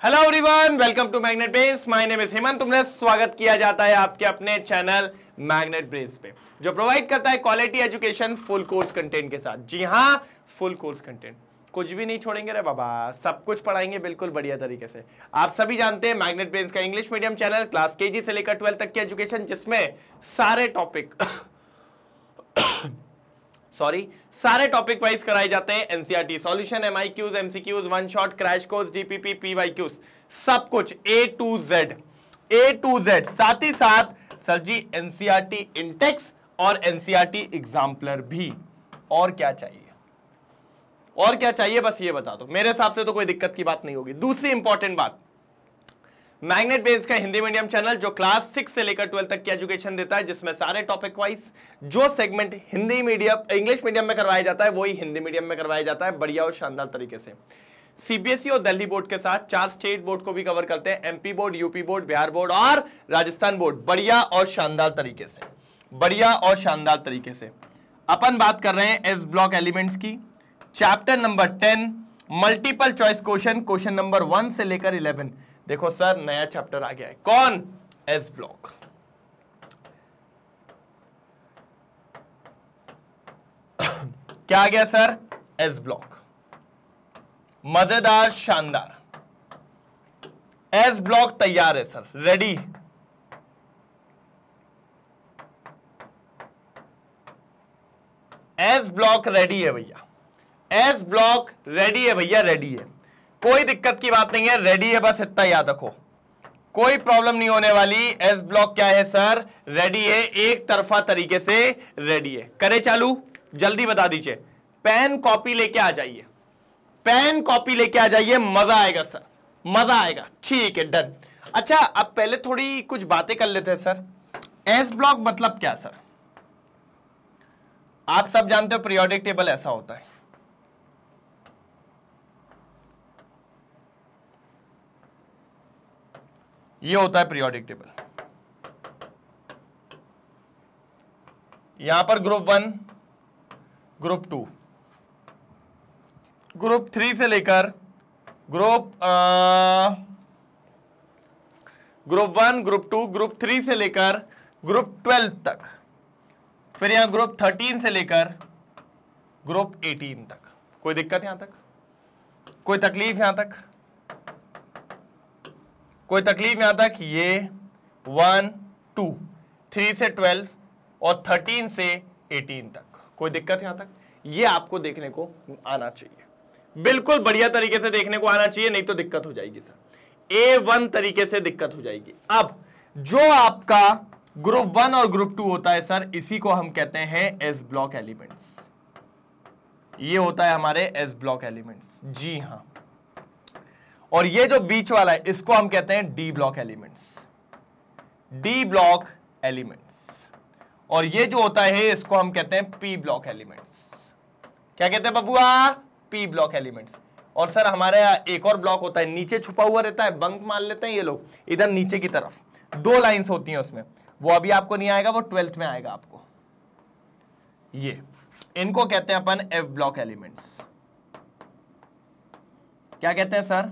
Hello everyone, welcome to Magnet Brains. My name is Hemant. तुमने स्वागत किया जाता है आपके अपने चैनल मैग्नेट ब्रेन्स पे, जो प्रोवाइड करता है quality education full course content के साथ। जी हाँ, फुल कोर्स कंटेंट, कुछ भी नहीं छोड़ेंगे रे बाबा, सब कुछ पढ़ाएंगे बिल्कुल बढ़िया तरीके से। आप सभी जानते हैं मैग्नेट ब्रेन्स का English medium channel, class KG से लेकर 12 तक की एजुकेशन, जिसमें सारे टॉपिक सारे टॉपिक वाइज कराए जाते हैं। NCERT solution, MIQs, MCQs, one shot, crash course, DPP, PYQs, सब कुछ ए टू जेड। साथ ही साथ सर जी एनसीईआरटी इंटेक्स और एनसीईआरटी एग्जाम्पलर भी। और क्या चाहिए, और क्या चाहिए, बस ये बता दो। मेरे हिसाब से तो कोई दिक्कत की बात नहीं होगी। दूसरी इंपॉर्टेंट बात, मैग्नेट ब्रेन्स का हिंदी मीडियम चैनल जो क्लास 6 से लेकर 12 तक की एजुकेशन देता है, जिसमें सारे टॉपिक वाइज जो segment Hindi medium English medium में करवाया जाता है वही हिंदी मीडियम में करवाया जाता है, बढ़िया और शानदार तरीके से। सीबीएसई और दिल्ली बोर्ड के साथ 4 स्टेट बोर्ड को भी कवर करते हैं, MP board, UP board, Bihar board और राजस्थान बोर्ड, बढ़िया और शानदार तरीके से, बढ़िया और शानदार तरीके से। अपन बात कर रहे हैं एस ब्लॉक एलिमेंट्स की, chapter number 10, multiple choice question, question number 1 से लेकर 11। देखो सर, नया चैप्टर आ गया है। कौन? S block. क्या आ गया सर? S block. मजेदार, शानदार। एस ब्लॉक तैयार है sir, ready. S block ready है भैया, एस ब्लॉक रेडी है भैया, रेडी है। कोई दिक्कत की बात नहीं है, रेडी है, बस इतना याद रखो, कोई प्रॉब्लम नहीं होने वाली। एस ब्लॉक क्या है सर? रेडी है, एक तरफा तरीके से रेडी है। करे चालू, जल्दी बता दीजिए। पेन कॉपी लेके आ जाइए, पेन कॉपी लेके आ जाइए, मजा आएगा सर, मजा आएगा। ठीक है, डन। अच्छा, अब पहले थोड़ी कुछ बातें कर लेते हैं सर। एस ब्लॉक मतलब क्या सर? आप सब जानते हो पीरियोडिक टेबल ऐसा होता है, ये होता है पीरियोडिक टेबल। यहां पर ग्रुप 1, ग्रुप 2, ग्रुप 3 से लेकर ग्रुप 1, ग्रुप 2, ग्रुप 3 से लेकर ग्रुप 12 तक, फिर यहां ग्रुप 13 से लेकर ग्रुप 18 तक। कोई दिक्कत यहां तक? कोई तकलीफ यहां तक? कोई तकलीफ यहां तक? ये 1, 2, 3 से 12 और 13 से 18 तक, कोई दिक्कत यहां तक? ये आपको देखने को आना चाहिए, बिल्कुल बढ़िया तरीके से देखने को आना चाहिए, नहीं तो दिक्कत हो जाएगी सर। A1 तरीके से दिक्कत हो जाएगी। अब जो आपका ग्रुप 1 और ग्रुप 2 होता है सर, इसी को हम कहते हैं एस ब्लॉक एलिमेंट्स। ये होता है हमारे एस ब्लॉक एलिमेंट्स, जी हां। और ये जो बीच वाला है, इसको हम कहते हैं D block elements, D block elements. और ये जो होता है, इसको हम कहते हैं पी ब्लॉक एलिमेंट्स। क्या कहते हैं बबुआ? P block elements. और सर हमारे यहां एक और ब्लॉक होता है, नीचे छुपा हुआ रहता है, बंक मार लेते हैं ये लोग, इधर नीचे की तरफ 2 लाइंस होती हैं उसमें, वो अभी आपको नहीं आएगा, वो 12th में आएगा आपको। ये इनको कहते हैं अपन एफ ब्लॉक एलिमेंट्स। क्या कहते हैं सर?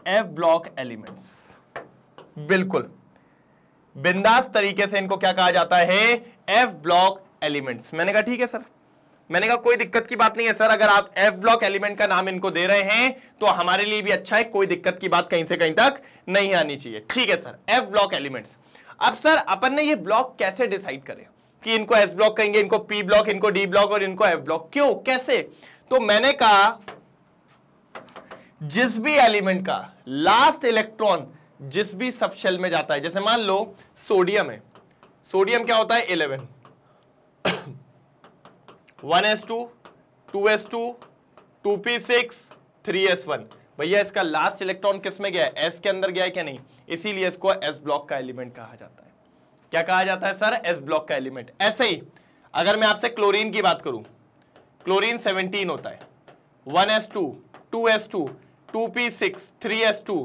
F block elements. बिल्कुल बिंदास तरीके से इनको क्या कहा जाता है? F block elements. मैंने कहा ठीक है सर, मैंने कहा कोई दिक्कत की बात नहीं है सर, अगर आप एफ ब्लॉक एलिमेंट का नाम इनको दे रहे हैं तो हमारे लिए भी अच्छा है, कोई दिक्कत की बात कहीं से कहीं तक नहीं आनी चाहिए। ठीक है सर, एफ ब्लॉक एलिमेंट्स। अब सर अपन ने ये ब्लॉक कैसे डिसाइड करें कि इनको एस ब्लॉक कहेंगे, इनको पी ब्लॉक, इनको डी ब्लॉक और इनको एफ ब्लॉक, क्यों, कैसे? तो मैंने कहा जिस भी एलिमेंट का लास्ट इलेक्ट्रॉन जिस भी सब शेल में जाता है, जैसे मान लो सोडियम है, सोडियम क्या होता है? 11, 1s2, 2s2, 2p6, 3s1। भैया इसका लास्ट इलेक्ट्रॉन किस में गया है? एस के अंदर गया है क्या? नहीं, इसीलिए इसको एस ब्लॉक का एलिमेंट कहा जाता है। क्या कहा जाता है सर? एस ब्लॉक का एलिमेंट। ऐसे ही अगर मैं आपसे क्लोरीन की बात करूं, क्लोरीन 17 होता है, 1s2, 2s2, 2p6, 3s2,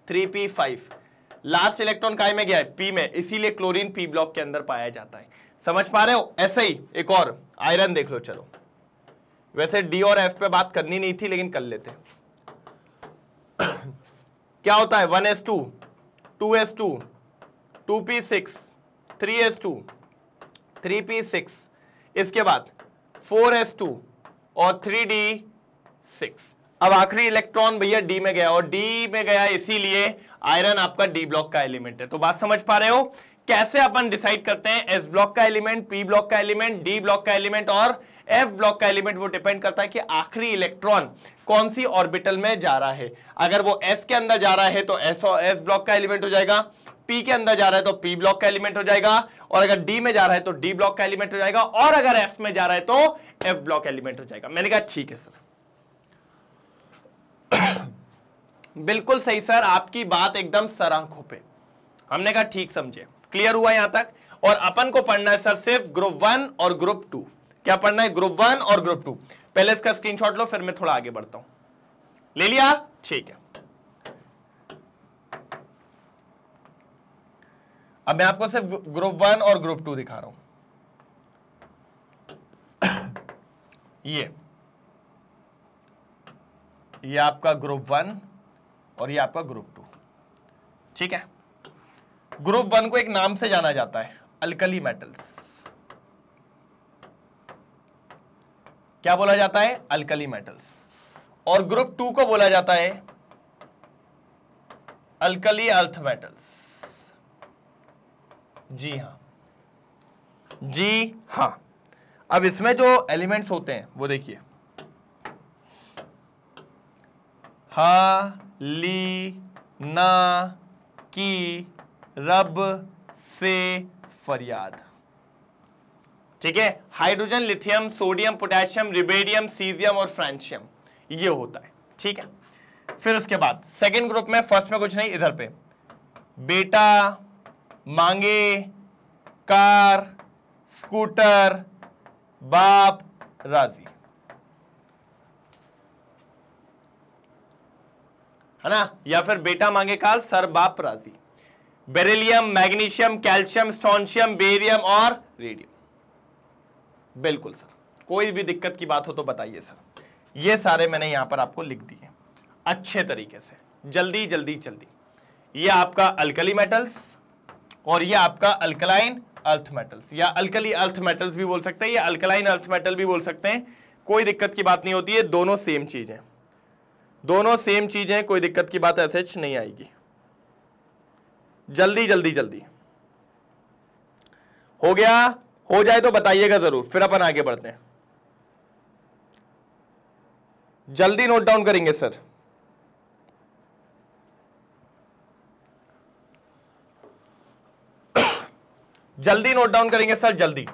3p5, last electron काय में गया है? पी में, इसीलिए क्लोरीन पी ब्लॉक के अंदर पाया जाता है। समझ पा रहे हो? ऐसे ही एक और आयरन देख लो, चलो वैसे डी और एफ पे बात करनी नहीं थी लेकिन कर लेते। क्या होता है 1s2, 2s2, 2p6, 3s2, 3p6, इसके बाद 4s2 और 3d6। अब आखिरी इलेक्ट्रॉन भैया डी में गया, और डी में गया इसीलिए आयरन आपका डी ब्लॉक का एलिमेंट है। तो बात समझ पा रहे हो कैसे अपन डिसाइड करते हैं एस ब्लॉक का एलिमेंट, पी ब्लॉक का एलिमेंट, डी ब्लॉक का एलिमेंट और एफ ब्लॉक का एलिमेंट। वो डिपेंड करता है कि आखिरी इलेक्ट्रॉन कौन सी ऑर्बिटल में जा रहा है। अगर वो एस के अंदर जा रहा है तो एस ब्लॉक का एलिमेंट हो जाएगा, पी के अंदर जा रहा है तो पी ब्लॉक का एलिमेंट हो जाएगा, और अगर डी में जा रहा है तो डी ब्लॉक का एलिमेंट हो जाएगा, और अगर एफ में जा रहा है तो एफ ब्लॉक एलिमेंट हो जाएगा। मैंने कहा ठीक है सर, बिल्कुल सही सर, आपकी बात एकदम सर आंखों पे। हमने कहा ठीक समझे, क्लियर हुआ यहां तक। और अपन को पढ़ना है सर सिर्फ ग्रुप 1 और ग्रुप 2। क्या पढ़ना है? ग्रुप 1 और ग्रुप 2। पहले इसका स्क्रीनशॉट लो, फिर मैं थोड़ा आगे बढ़ता हूं। ले लिया? ठीक है। अब मैं आपको सिर्फ ग्रुप 1 और ग्रुप 2 दिखा रहा हूं। ये आपका ग्रुप 1 और ये आपका ग्रुप 2, ठीक है। ग्रुप 1 को एक नाम से जाना जाता है, अल्कली मेटल्स। क्या बोला जाता है? Alkali metals. और ग्रुप 2 को बोला जाता है अल्कली अर्थ मेटल्स। जी हां, जी हां। अब इसमें जो एलिमेंट्स होते हैं वो देखिए, हा, ली, ना, की, रब, से, फरियाद, ठीक है। Hydrogen, lithium, sodium, potassium, rubidium, caesium और फ्रांशियम, ये होता है, ठीक है। फिर उसके बाद सेकंड ग्रुप में, फर्स्ट में कुछ नहीं, इधर पे बेटा, मांगे, कार, स्कूटर, बाप, राजी, है ना। या फिर बेटा, मांगे, कार, सर, बाप, राजी। Beryllium, magnesium, calcium, strontium, barium और रेडियम। बिल्कुल सर, कोई भी दिक्कत की बात हो तो बताइए सर। ये सारे मैंने यहां पर आपको लिख दिए अच्छे तरीके से, जल्दी जल्दी जल्दी। ये आपका अल्कली मेटल्स और ये आपका अल्कलाइन अर्थ मेटल्स, या अल्कली अर्थ मेटल्स भी बोल सकते हैं, या अल्कलाइन अर्थ मेटल भी बोल सकते हैं। कोई दिक्कत की बात नहीं होती है, दोनों सेम चीज है, दोनों सेम चीजें, कोई दिक्कत की बात ऐसे नहीं आएगी। जल्दी जल्दी जल्दी हो गया? हो जाए तो बताइएगा जरूर, फिर अपन आगे बढ़ते हैं। जल्दी नोट डाउन करेंगे सर। जल्दी नोट डाउन करेंगे सर, जल्दी।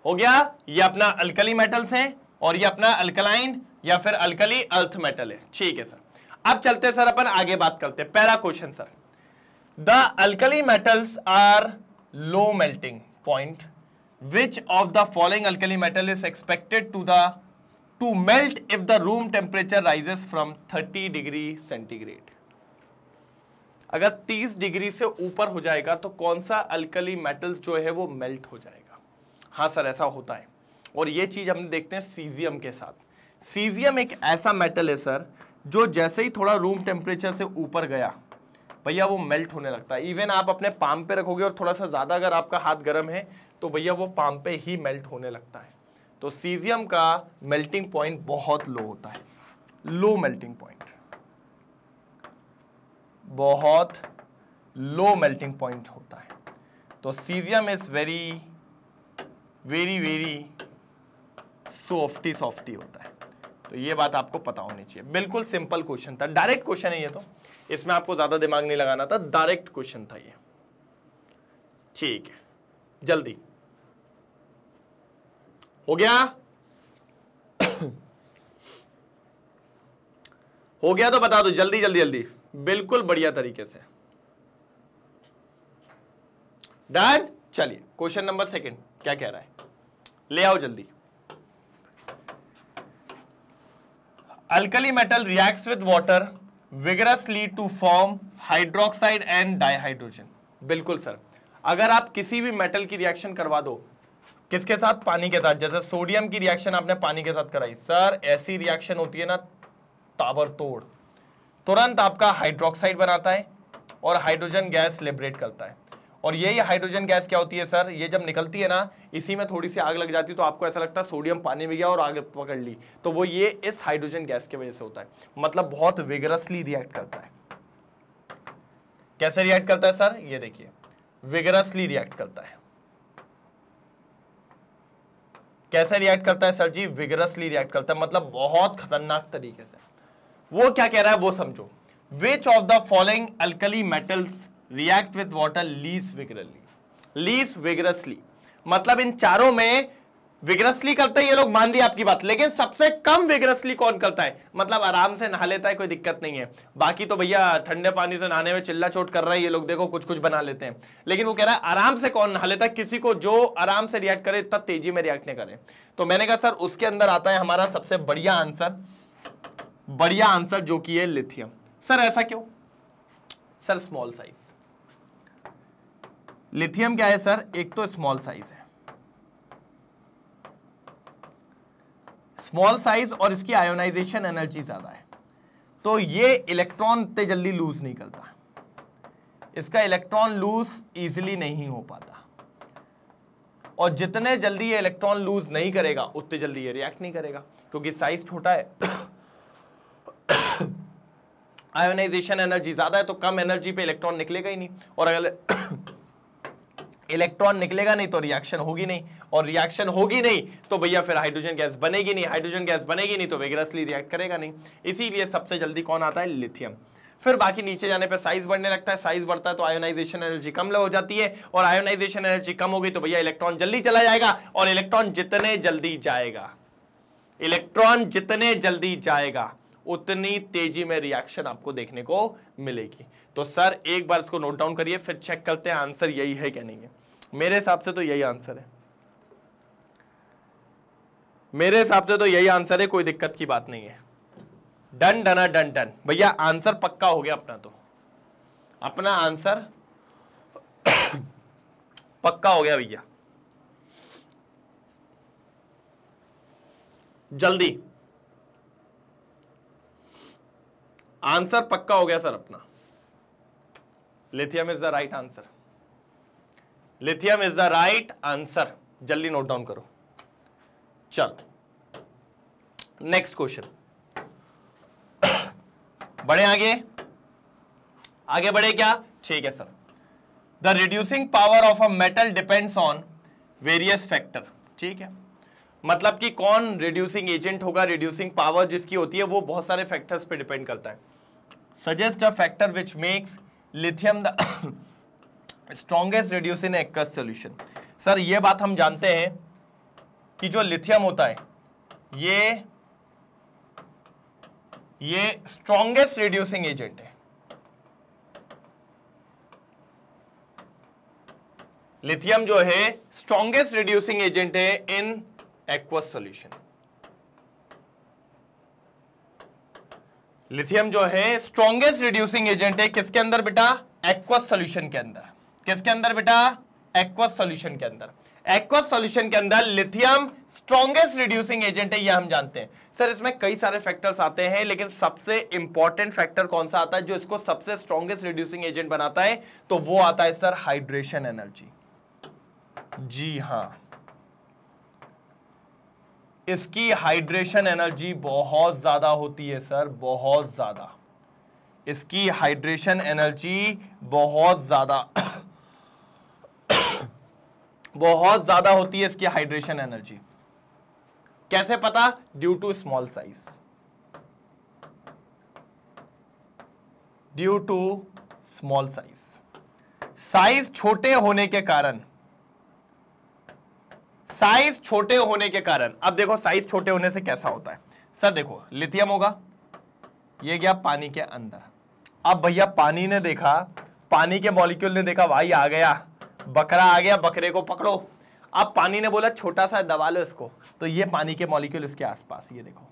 हो गया? ये अपना अल्कली मेटल्स हैं और ये अपना अल्कलाइन या फिर अल्कली अर्थ मेटल है, ठीक है सर। अब चलते सर अपन आगे बात करते हैं। पहला question sir, the alkali metals are low melting point, which of the following alkali metal is expected to melt if the room temperature rises from 30 degree centigrade. अगर 30 डिग्री से ऊपर हो जाएगा तो कौन सा अल्कली मेटल्स जो है वो मेल्ट हो जाएगा? हाँ सर, ऐसा होता है, और ये चीज हम देखते हैं सीजियम के साथ। सीजियम एक ऐसा मेटल है सर जो जैसे ही थोड़ा रूम टेम्परेचर से ऊपर गया भैया वो मेल्ट होने लगता है। इवन आप अपने पाम पे रखोगे और थोड़ा सा ज्यादा अगर आपका हाथ गर्म है तो भैया वो पाम पे ही मेल्ट होने लगता है। तो सीजियम का मेल्टिंग पॉइंट बहुत लो होता है, लो मेल्टिंग पॉइंट, बहुत लो मेल्टिंग पॉइंट होता है। तो caesium is very very very softy होता है। तो ये बात आपको पता होनी चाहिए। बिल्कुल सिंपल क्वेश्चन था, डायरेक्ट क्वेश्चन है ये, तो इसमें आपको ज्यादा दिमाग नहीं लगाना था, डायरेक्ट क्वेश्चन था ये, ठीक है। जल्दी हो गया? हो गया तो बता दो जल्दी जल्दी जल्दी, बिल्कुल बढ़िया तरीके से। डन? चलिए क्वेश्चन नंबर सेकंड क्या कह रहा है, ले आओ जल्दी। Alkali metal reacts with water vigorously to form hydroxide and dihydrogen. बिल्कुल सर, अगर आप किसी भी मेटल की रिएक्शन करवा दो, किसके साथ? पानी के साथ। जैसे सोडियम की रिएक्शन आपने पानी के साथ कराई सर, ऐसी रिएक्शन होती है ना ताबड़तोड़, तुरंत आपका हाइड्रोक्साइड बनाता है और हाइड्रोजन गैस लिबरेट करता है। और यही हाइड्रोजन गैस क्या होती है सर, ये जब निकलती है ना, इसी में थोड़ी सी आग लग जाती है तो आपको ऐसा लगता है सोडियम पानी में गया और आग पकड़ ली, तो वो ये इस हाइड्रोजन गैस की वजह से होता है। मतलब बहुत विगरसली रिएक्ट करता है। कैसे रिएक्ट करता है सर, ये देखिए, विगरसली रिएक्ट करता है। कैसे रिएक्ट करता है सर जी, विगरसली रिएक्ट करता है, मतलब बहुत खतरनाक तरीके से। वो क्या कह रहा है वो समझो, विच of the following alkali metals react with water least vigorously, मतलब इन चारों में विगरसली करते हैं ये लोग, मान दी आपकी बात, लेकिन सबसे कम विगरसली कौन करता है, मतलब आराम से नहा लेता है, कोई दिक्कत नहीं है। बाकी तो भैया ठंडे पानी से नहाने में चिल्ला चोट कर रहे हैं ये लोग, देखो कुछ कुछ बना लेते हैं, लेकिन वो कह रहा है आराम से कौन नहा लेता है, किसी को जो आराम से रिएक्ट करे, इतना तेजी में रिएक्ट नहीं करे। तो मैंने कहा सर उसके अंदर आता है हमारा सबसे बढ़िया आंसर जो कि है लिथियम। सर ऐसा क्यों, सर स्मॉल साइज, लिथियम क्या है सर, एक तो स्मॉल साइज है, स्मॉल साइज, और इसकी आयोनाइजेशन एनर्जी ज्यादा है, तो ये इलेक्ट्रॉन इतने जल्दी लूज नहीं करता, इसका इलेक्ट्रॉन लूज इजीली नहीं हो पाता, और जितने जल्दी ये इलेक्ट्रॉन लूज नहीं करेगा उतने जल्दी ये रिएक्ट नहीं करेगा, क्योंकि साइज छोटा है। आयोनाइजेशन एनर्जी ज्यादा है, तो कम एनर्जी पे इलेक्ट्रॉन निकलेगा ही नहीं, और अगर इलेक्ट्रॉन निकलेगा नहीं तो रिएक्शन होगी नहीं, और रिएक्शन होगी नहीं तो भैया फिर हाइड्रोजन गैस बनेगी नहीं, हाइड्रोजन गैस बनेगी नहीं तो विगरसली रिएक्ट करेगा नहीं। इसीलिए सबसे जल्दी कौन आता है, लिथियम। फिर बाकी नीचे जाने पे साइज बढ़ने लगता है, साइज बढ़ता है तो आयोनाइजेशन एनर्जी कम हो जाती है, और आयोनाइजेशन एनर्जी कम होगी तो भैया इलेक्ट्रॉन जल्दी चला जाएगा, और इलेक्ट्रॉन जितने जल्दी जाएगा उतनी तेजी में रिएक्शन आपको देखने को मिलेगी। तो सर एक बार इसको नोट डाउन करिए, फिर चेक करते हैं आंसर यही है क्या नहीं है। मेरे हिसाब से तो यही आंसर है, मेरे हिसाब से तो यही आंसर है, कोई दिक्कत की बात नहीं है। डन डना डन डन भैया, आंसर पक्का हो गया अपना, तो अपना आंसर पक्का हो गया भैया। जल्दी आंसर पक्का हो गया सर अपना, lithium is the right answer, lithium is the right answer. जल्दी नोट डाउन करो। चलो नेक्स्ट क्वेश्चन, बढ़े आगे बढ़े क्या, ठीक है sir. The reducing power of a metal depends on various factor, ठीक है, मतलब कि कौन रिड्यूसिंग एजेंट होगा, रिड्यूसिंग पावर जिसकी होती है वो बहुत सारे फैक्टर्स पे डिपेंड करता है। Suggest a factor which makes lithium the strongest reduce in aqueous solution. Sir ये बात हम जानते हैं कि जो लिथियम होता है ये स्ट्रॉन्गेस्ट रिड्यूसिंग एजेंट है। लिथियम जो है स्ट्रॉन्गेस्ट रिड्यूसिंग एजेंट है इन एक्वस सॉल्यूशन। लिथियम जो है स्ट्रॉन्गेस्ट रिड्यूसिंग एजेंट है किसके अंदर बेटा, एक्वस सॉल्यूशन के अंदर। किसके अंदर बेटा, एक्वस सॉल्यूशन के अंदर। एक्वस सॉल्यूशन के अंदर लिथियम स्ट्रॉन्गेस्ट रिड्यूसिंग एजेंट है, यह हम जानते हैं। सर इसमें कई सारे फैक्टर्स आते हैं, लेकिन सबसे इंपॉर्टेंट फैक्टर कौन सा आता है जो इसको सबसे स्ट्रॉन्गेस्ट रिड्यूसिंग एजेंट बनाता है, तो वो आता है सर हाइड्रेशन एनर्जी। जी हां, इसकी हाइड्रेशन एनर्जी बहुत ज्यादा होती है सर, बहुत ज्यादा। इसकी हाइड्रेशन एनर्जी बहुत ज्यादा होती है इसकी हाइड्रेशन एनर्जी। कैसे पता, due to small size, due to small size. Size छोटे होने के कारण, साइज छोटे होने के कारण, अब देखो साइज छोटे होने से कैसा होता है सर, देखो लिथियम होगा, ये गया पानी के अंदर। अब भैया पानी ने देखा, पानी के मॉलिक्यूल ने देखा भाई आ गया, बकरा आ गया, बकरे को पकड़ो। अब पानी ने बोला छोटा सा दबा लो इसको, तो ये पानी के मॉलिक्यूल इसके आसपास, ये देखो,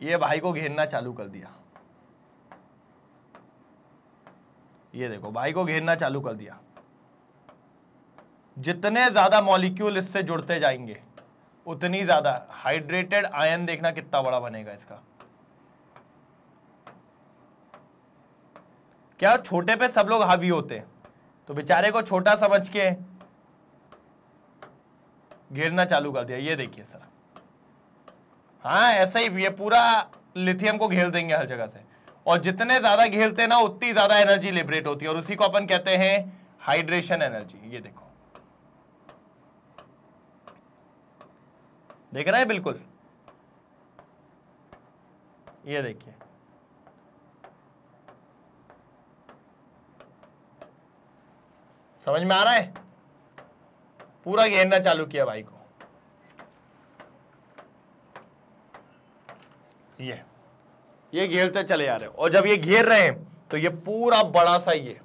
ये भाई को घेरना चालू कर दिया, ये देखो भाई को घेरना चालू कर दिया। जितने ज्यादा मॉलिक्यूल इससे जुड़ते जाएंगे उतनी ज्यादा हाइड्रेटेड आयन, देखना कितना बड़ा बनेगा इसका। क्या छोटे पे सब लोग हावी होते हैं, तो बेचारे को छोटा समझ के घेरना चालू कर दिया। ये देखिए सर, हाँ ऐसा ही, ये पूरा लिथियम को घेर देंगे हर जगह से, और जितने ज्यादा घेरते हैं ना उतनी ज्यादा एनर्जी लिबरेट होती है, और उसी को अपन कहते हैं हाइड्रेशन एनर्जी। ये देखो, देख रहा है बिल्कुल, ये देखिए, समझ में आ रहा है? पूरा घेरना चालू किया भाई को। ये घेरते चले जा रहे हो, और जब ये घेर रहे हैं तो ये पूरा बड़ा सा, ये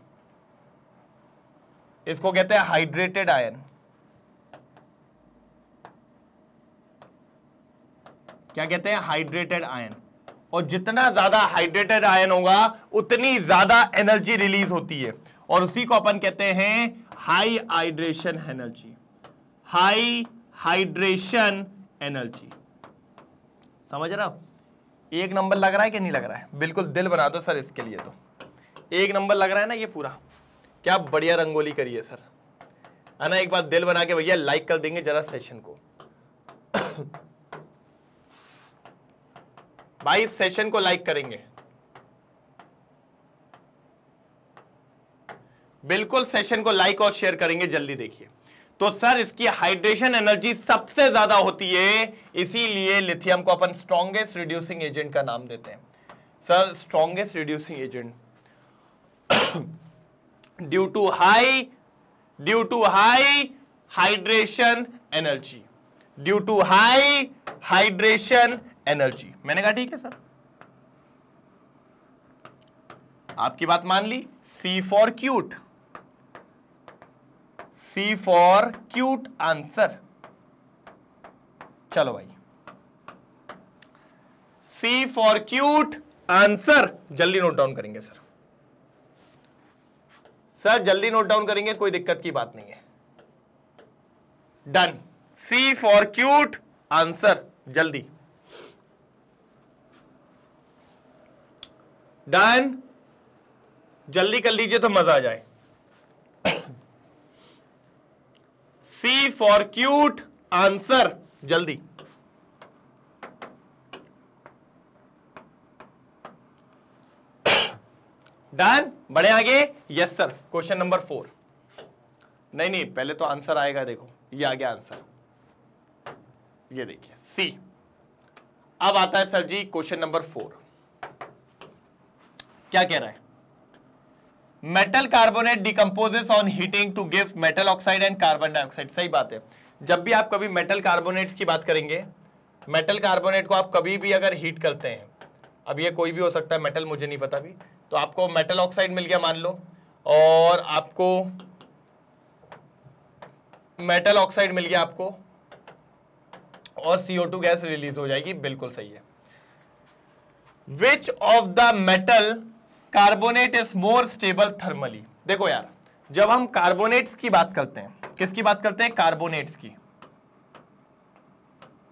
इसको कहते हैं हाइड्रेटेड आयन। क्या कहते हैं? Hydrated ion. और जितना ज्यादा हाइड्रेटेड आयन होगा उतनी ज्यादा एनर्जी रिलीज होती है, और उसी को अपन कहते हैं high hydration energy. High hydration energy, समझ रहा हो? एक नंबर लग रहा है कि नहीं लग रहा है? बिल्कुल दिल बना दो सर इसके लिए, तो एक नंबर लग रहा है ना ये पूरा। क्या बढ़िया रंगोली करी है सर, है ना? एक बार दिल बना के भैया लाइक कर देंगे जरा सेशन को। भाई इस सेशन को लाइक करेंगे, बिल्कुल सेशन को लाइक और शेयर करेंगे जल्दी। देखिए तो सर इसकी हाइड्रेशन एनर्जी सबसे ज्यादा होती है, इसीलिए लिथियम को अपन स्ट्रॉन्गेस्ट रिड्यूसिंग एजेंट का नाम देते हैं। Sir strongest reducing agent due to high hydration energy, due to high hydration energy. मैंने कहा ठीक है सर, आपकी बात मान ली। C for cute, C for cute answer. चलो भाई, सी फॉर क्यूट आंसर जल्दी नोट डाउन करेंगे सर। सर जल्दी नोट डाउन करेंगे, कोई दिक्कत की बात नहीं है। Done, C for cute answer जल्दी। डन, जल्दी कर लीजिए तो मजा आ जाए। सी फॉर क्यूट आंसर जल्दी। डन, बढ़े आगे। Yes sir, question number 4। नहीं पहले तो आंसर आएगा, देखो ये आ गया आंसर, ये देखिए सी। अब आता है सर जी क्वेश्चन नंबर 4। क्या कह रहा है? Metal carbonate decomposes on heating to give metal oxide and carbon dioxide. सही बात है, जब भी आप कभी मेटल कार्बोनेट्स की बात करेंगे, मेटल कार्बोनेट को आप कभी भी अगर हीट करते हैं, अब ये कोई भी हो सकता है मेटल, मुझे नहीं पता भी, तो आपको मेटल ऑक्साइड मिल गया मान लो, और आपको मेटल ऑक्साइड मिल गया आपको, और CO2 गैस रिलीज हो जाएगी। बिल्कुल सही है। विच of the metal carbonate is more stable thermally. देखो यार, जब हम कार्बोनेट्स की बात करते हैं, किसकी बात करते हैं? कार्बोनेट्स की।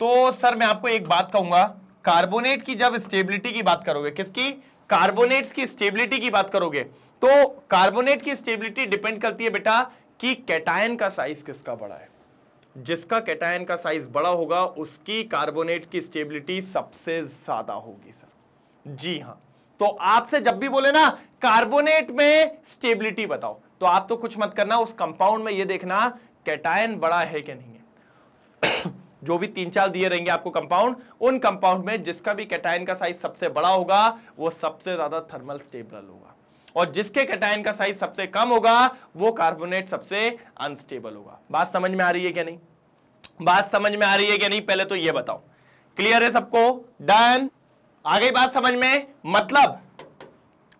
तो सर मैं आपको एक बात कहूंगा, कार्बोनेट की जब स्टेबिलिटी की बात करोगे, किसकी? कार्बोनेट्स की स्टेबिलिटी की बात करोगे, तो कार्बोनेट की स्टेबिलिटी डिपेंड करती है बेटा कि कैटायन का साइज किसका बड़ा है। जिसका कैटायन का साइज बड़ा होगा उसकी कार्बोनेट की स्टेबिलिटी सबसे ज्यादा होगी सर। जी हाँ, तो आपसे जब भी बोले ना कार्बोनेट में स्टेबिलिटी बताओ, तो आप तो कुछ मत करना, उस कंपाउंड में ये देखना कैटायन बड़ा है कि नहीं है। जो भी 3-4 दिए रहेंगे आपको कंपाउंड, उन कंपाउंड में जिसका भी कैटायन का साइज सबसे बड़ा होगा वो सबसे ज्यादा थर्मल स्टेबल होगा, और जिसके कैटायन का साइज सबसे कम होगा वो कार्बोनेट सबसे अनस्टेबल होगा। बात समझ में आ रही है क्या नहीं? बात समझ में आ रही है क्या नहीं? पहले तो ये बताओ, क्लियर है सबको? डन, आ गई बात समझ में? मतलब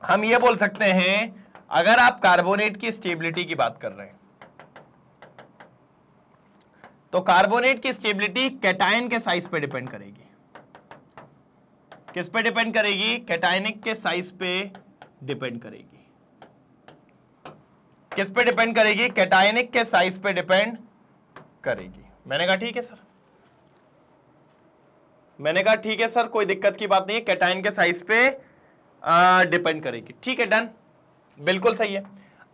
हम ये बोल सकते हैं, अगर आप कार्बोनेट की स्टेबिलिटी की बात कर रहे हैं, तो कार्बोनेट की स्टेबिलिटी कैटायन के साइज पे डिपेंड करेगी। किस पे डिपेंड करेगी? कैटायनिक के साइज पे डिपेंड करेगी। किस पे डिपेंड करेगी? कैटायनिक के साइज पे डिपेंड करेगी। मैंने कहा ठीक है सर, मैंने कहा ठीक है सर, कोई दिक्कत की बात नहीं है, कैटायन के साइज पे डिपेंड करेगी। ठीक है, डन, बिल्कुल सही है।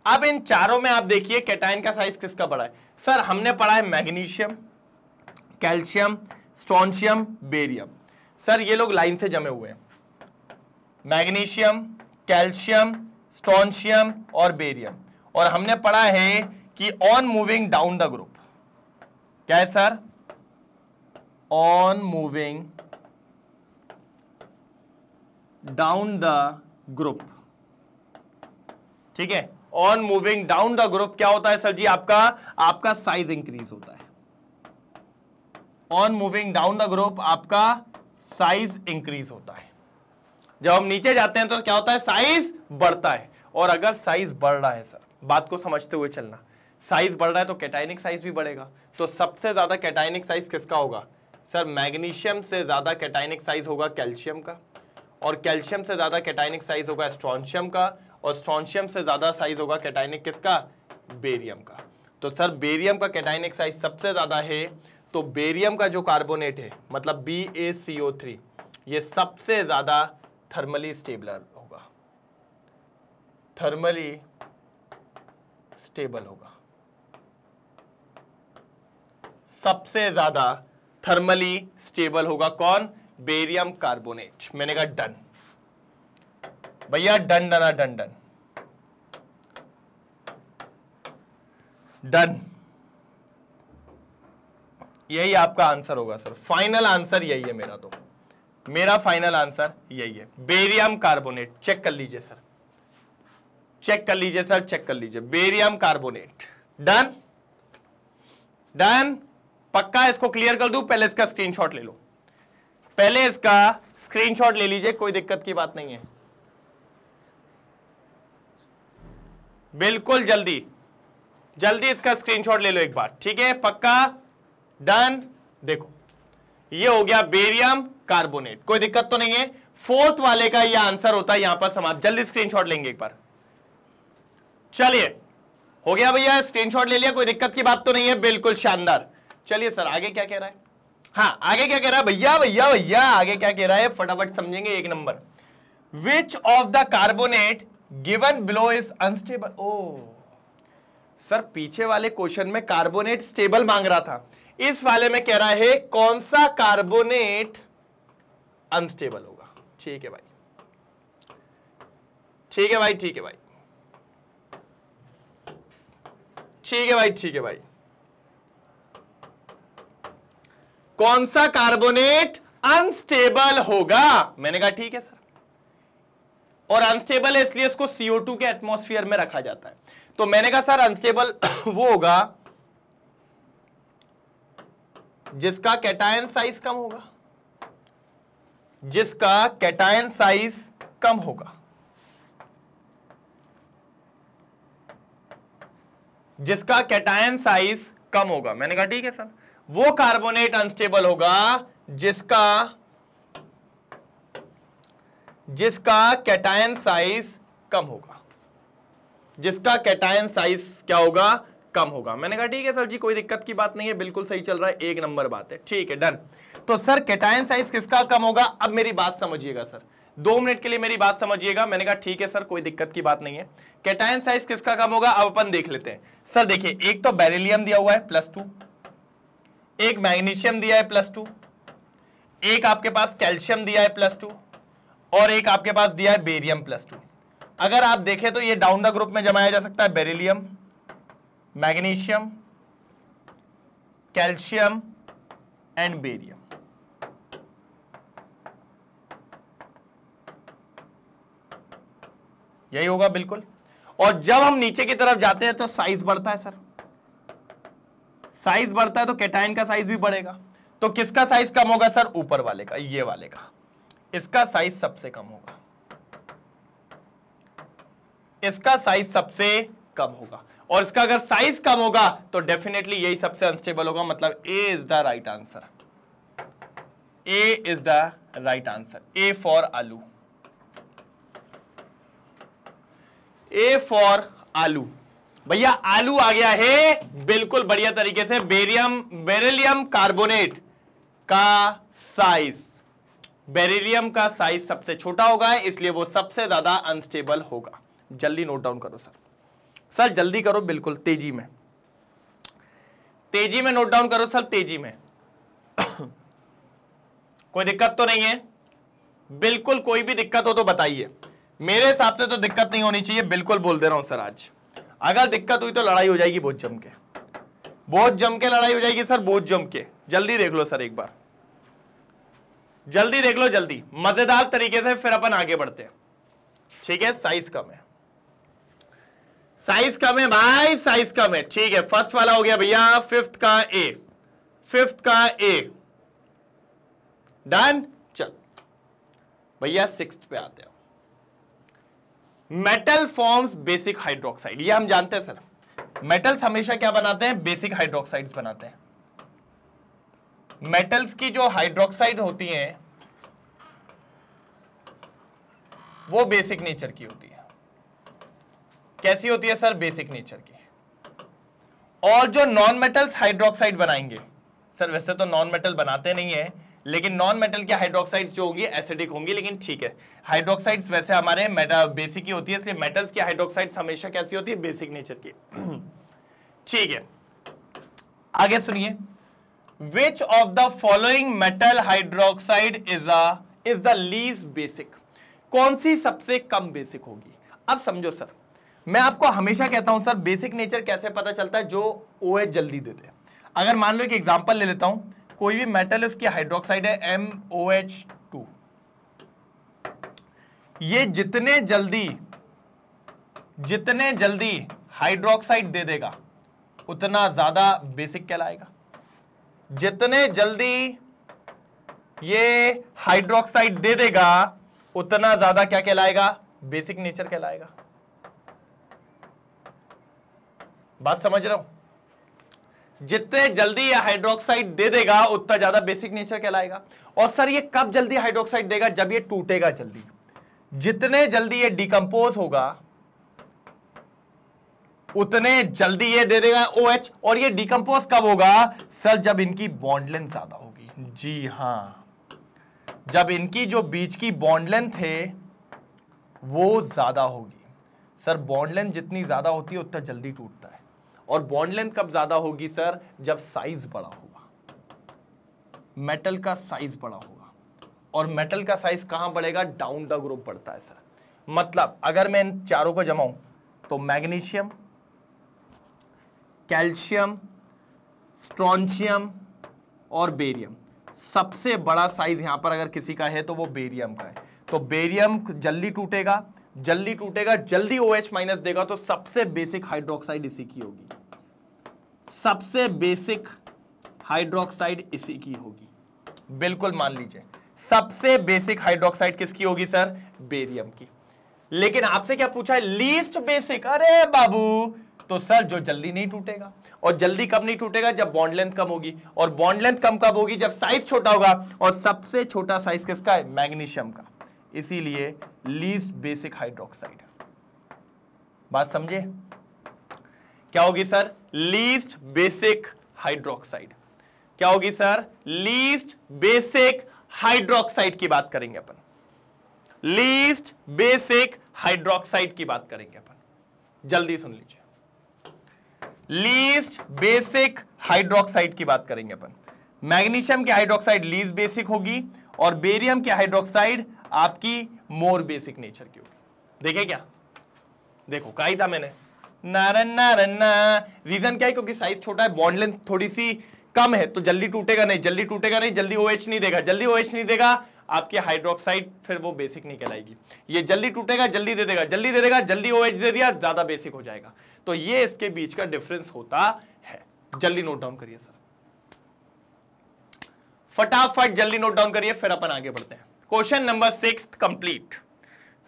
अब इन चारों में आप देखिए कैटायन का साइज किसका बड़ा है। सर हमने पढ़ा है magnesium, calcium, strontium, barium. Sir ये लोग लाइन से जमे हुए हैं, मैग्नीशियम, कैल्शियम, स्ट्रोंशियम और बेरियम। और हमने पढ़ा है कि on moving down the group, क्या है sir, on moving down the group. ठीक है, on moving down the group क्या होता है सर जी, आपका साइज इंक्रीज होता है। On moving down the group आपका साइज इंक्रीज होता है। जब हम नीचे जाते हैं तो क्या होता है, साइज बढ़ता है। और अगर साइज बढ़ रहा है सर, बात को समझते हुए चलना, साइज बढ़ रहा है तो कैटायनिक साइज भी बढ़ेगा। तो सबसे ज्यादा कैटायनिक साइज किसका होगा सर, मैग्नीशियम से ज्यादा कैटायनिक साइज होगा कैल्शियम का, और कैल्शियम से ज्यादा कैटायनिक साइज होगा स्ट्रोंशियम का, और स्ट्रोंशियम से ज्यादा साइज होगा कैटायनिक किसका, बेरियम का। तो सर बेरियम का कैटायनिक साइज सबसे ज्यादा है, तो बेरियम का जो कार्बोनेट है मतलब BaCO3 ये सबसे ज्यादा थर्मली स्टेबलर होगा, थर्मली स्टेबल होगा, सबसे ज्यादा थर्मली स्टेबल होगा। कौन, बेरियम कार्बोनेट। मैंने कहा डन भैया, डन डना डन डन डन, यही आपका आंसर होगा सर, फाइनल आंसर यही है मेरा। तो मेरा फाइनल आंसर यही है, बेरियम कार्बोनेट। चेक कर लीजिए सर, चेक कर लीजिए सर, चेक कर लीजिए, बेरियम कार्बोनेट। डन डन, पक्का इसको क्लियर कर दूं, पहले इसका स्क्रीनशॉट ले लो, पहले इसका स्क्रीनशॉट ले लीजिए, कोई दिक्कत की बात नहीं है, बिल्कुल जल्दी जल्दी इसका स्क्रीनशॉट ले लो एक बार। ठीक है, पक्का, डन। देखो ये हो गया बेरियम कार्बोनेट, कोई दिक्कत तो नहीं है। फोर्थ वाले का ये आंसर होता है, यहां पर समाप्त। जल्दी स्क्रीनशॉट लेंगे एक बार, चलिए हो गया भैया, स्क्रीनशॉट ले लिया, कोई दिक्कत की बात तो नहीं है, बिल्कुल शानदार। चलिए सर आगे क्या कह रहा है, हाँ आगे क्या कह रहा है भैया भैया भैया, आगे क्या कह रहा है फटाफट समझेंगे। एक number, which of the carbonate given below is unstable. ओ सर पीछे वाले क्वेश्चन में कार्बोनेट स्टेबल मांग रहा था, इस वाले में कह रहा है कौन सा कार्बोनेट अनस्टेबल होगा। ठीक है भाई, ठीक है भाई, ठीक है भाई, ठीक है भाई, ठीक है भाई, कौन सा कार्बोनेट अनस्टेबल होगा। मैंने कहा ठीक है सर, और अनस्टेबल है इसलिए इसको CO2 के एटमॉस्फेयर में रखा जाता है। तो मैंने कहा सर अनस्टेबल वो होगा जिसका कैटायन साइज कम होगा, जिसका कैटायन साइज कम होगा, जिसका कैटायन साइज कम होगा। मैंने कहा ठीक है सर, वो कार्बोनेट अनस्टेबल होगा जिसका कैटायन साइज कम होगा, जिसका कैटायन साइज क्या होगा, कम होगा। मैंने कहा ठीक है सर जी, कोई दिक्कत की बात नहीं है, बिल्कुल सही चल रहा है, एक नंबर बात है। ठीक है, डन। तो सर कैटायन साइज किसका कम होगा, अब मेरी बात समझिएगा सर, 2 मिनट के लिए मेरी बात समझिएगा। मैंने कहा ठीक है सर, कोई दिक्कत की बात नहीं है, कैटायन साइज किसका कम होगा, अब अपन देख लेते हैं। सर देखिए, एक तो बेरिलियम दिया हुआ है +2, एक मैग्नीशियम दिया है +2, एक आपके पास कैल्शियम दिया है +2, और एक आपके पास दिया है बेरियम +2। अगर आप देखें तो ये डाउन द ग्रुप में जमाया जा सकता है, beryllium, magnesium, calcium and barium. यही होगा बिल्कुल। और जब हम नीचे की तरफ जाते हैं तो साइज बढ़ता है सर, साइज बढ़ता है तो कैटायन का साइज भी बढ़ेगा। तो किसका साइज कम होगा सर, ऊपर वाले का, ये वाले का, इसका साइज सबसे कम होगा, इसका साइज सबसे कम होगा। और इसका अगर साइज कम होगा तो डेफिनेटली यही सबसे अनस्टेबल होगा, मतलब A is the right answer, A is the right answer, A for आलू, ए फॉर आलू। भैया आलू आ गया है बिल्कुल बढ़िया तरीके से। बेरिलियम कार्बोनेट का साइज बेरिलियम का साइज सबसे छोटा होगा, इसलिए वो सबसे ज्यादा अनस्टेबल होगा। जल्दी नोट डाउन करो सर, सर जल्दी करो, बिल्कुल तेजी में, तेजी में नोट डाउन करो सर, तेजी में। कोई दिक्कत तो नहीं है? बिल्कुल, कोई भी दिक्कत हो तो बताइए। मेरे हिसाब से तो दिक्कत नहीं होनी चाहिए, बिल्कुल बोल दे रहा हूं सर। आज अगर दिक्कत हुई तो लड़ाई हो जाएगी बहुत जम के, बहुत जम के लड़ाई हो जाएगी सर, बहुत जम के। जल्दी देख लो सर, एक बार जल्दी देख लो, जल्दी मजेदार तरीके से, फिर अपन आगे बढ़ते हैं। ठीक है, साइज कम है, साइज कम है भाई, साइज कम है। ठीक है, फर्स्ट वाला हो गया भैया, फिफ्थ का ए, फिफ्थ का ए डन। चल भैया सिक्स्थ पे आते हैं। मेटल फॉर्म्स बेसिक हाइड्रोक्साइड, ये हम जानते हैं सर। मेटल्स हमेशा क्या बनाते हैं? बेसिक हाइड्रोक्साइड्स बनाते हैं। मेटल्स की जो हाइड्रोक्साइड होती हैं वो बेसिक नेचर की होती है। कैसी होती है सर? बेसिक नेचर की। और जो नॉन मेटल्स हाइड्रोक्साइड बनाएंगे सर, वैसे तो नॉन मेटल बनाते नहीं है, लेकिन नॉन मेटल की हाइड्रोक्साइड्स जो होंगी एसिडिक होंगी, लेकिन ठीक है, हाइड्रोक्साइड्स वैसे हमारे बेसिक ही होती है, इसलिए मेटल्स की हाइड्रोक्साइड्स हमेशा कैसी होती है? बेसिक नेचर की। ठीक है, आगे सुनिए। विच of the following metal hydroxide is the least basic? कौन सी सबसे कम बेसिक होगी? अब समझो सर, मैं आपको हमेशा कहता हूं सर, बेसिक नेचर कैसे पता चलता है? जो OH जल्दी देते हैं। अगर मान लो एक एग्जांपल ले लेता हूं, कोई भी मेटल है, उसकी हाइड्रोक्साइड है MOH2, ये जितने जल्दी हाइड्रोक्साइड दे देगा उतना ज्यादा बेसिक कहलाएगा। जितने जल्दी ये हाइड्रोक्साइड दे देगा उतना ज्यादा क्या कहलाएगा? बेसिक नेचर कहलाएगा। बात समझ रहा हूं? जितने जल्दी ये हाइड्रोक्साइड दे देगा उतना ज्यादा बेसिक नेचर कहलाएगा। और सर ये कब जल्दी हाइड्रोक्साइड देगा? जब ये टूटेगा जल्दी। जितने जल्दी ये डिकम्पोज होगा उतने जल्दी ये दे देगा OH। और ये डिकम्पोज कब होगा सर? जब इनकी बॉन्ड लेंथ ज्यादा होगी। जी हां, जब इनकी जो बीच की बॉन्ड लेंथ है वो ज्यादा होगी। सर बॉन्ड लेंथ जितनी ज्यादा होती है उतना जल्दी टूटता है। और बॉन्ड लेंथ कब ज्यादा होगी सर? जब साइज बड़ा होगा, मेटल का साइज बड़ा होगा। और मेटल का साइज कहां बढ़ेगा? डाउन द ग्रुप बढ़ता है सर। मतलब अगर मैं इन चारों को जमाऊं तो मैग्नीशियम, कैल्शियम, स्ट्रोंशियम और बेरियम, सबसे बड़ा साइज यहां पर अगर किसी का है तो वो बेरियम का है। तो बेरियम जल्दी टूटेगा, जल्दी टूटेगा, जल्दी OH माइनस देगा, तो सबसे बेसिक हाइड्रोक्साइड इसी की होगी। सबसे बेसिक हाइड्रोक्साइड इसी की होगी। बिल्कुल मान लीजिए, सबसे बेसिक हाइड्रोक्साइड किसकी होगी सर? बेरियम की। लेकिन आपसे क्या पूछा है? Least basic. अरे बाबू, तो सर जो जल्दी नहीं टूटेगा। और जल्दी कब नहीं टूटेगा? जब बॉन्ड लेंथ कम होगी। और बॉन्ड लेंथ कम कब होगी? जब साइज छोटा होगा। और सबसे छोटा साइज किसका है? मैग्नीशियम का। इसीलिए लीस्ट बेसिक हाइड्रोक्साइड। बात समझे? क्या होगी सर? Least basic hydroxide. क्या होगी सर? लीस्ट बेसिक हाइड्रोक्साइड की बात करेंगे अपन। लीस्ट बेसिक हाइड्रोक्साइड की बात करेंगे अपन। जल्दी सुन लीजिए, लीस्ट बेसिक हाइड्रोक्साइड की बात करेंगे अपन। मैग्नीशियम की हाइड्रोक्साइड लीस्ट बेसिक होगी और बेरियम की हाइड्रोक्साइड आपकी मोर बेसिक नेचर की होगी। देखे क्या? देखो कहा ही था मैंने, नारन्ना रन्ना। रीजन क्या है? क्योंकि साइज छोटा है, बॉन्ड लेंथ थोड़ी सी कम है, तो जल्दी टूटेगा नहीं, जल्दी टूटेगा नहीं, जल्दी OH नहीं देगा, जल्दी OH नहीं देगा, आपकी हाइड्रोक्साइड फिर वो बेसिक नहीं कहलाएगी। ये जल्दी टूटेगा, जल्दी दे देगा, जल्दी दे देगा, जल्दी OH दे दिया, ज्यादा बेसिक हो जाएगा। तो ये इसके बीच का डिफरेंस होता है। जल्दी नोट डाउन करिए सर, फटाफट जल्दी नोट डाउन करिए, फिर अपन आगे बढ़ते हैं। Question number 6 complete.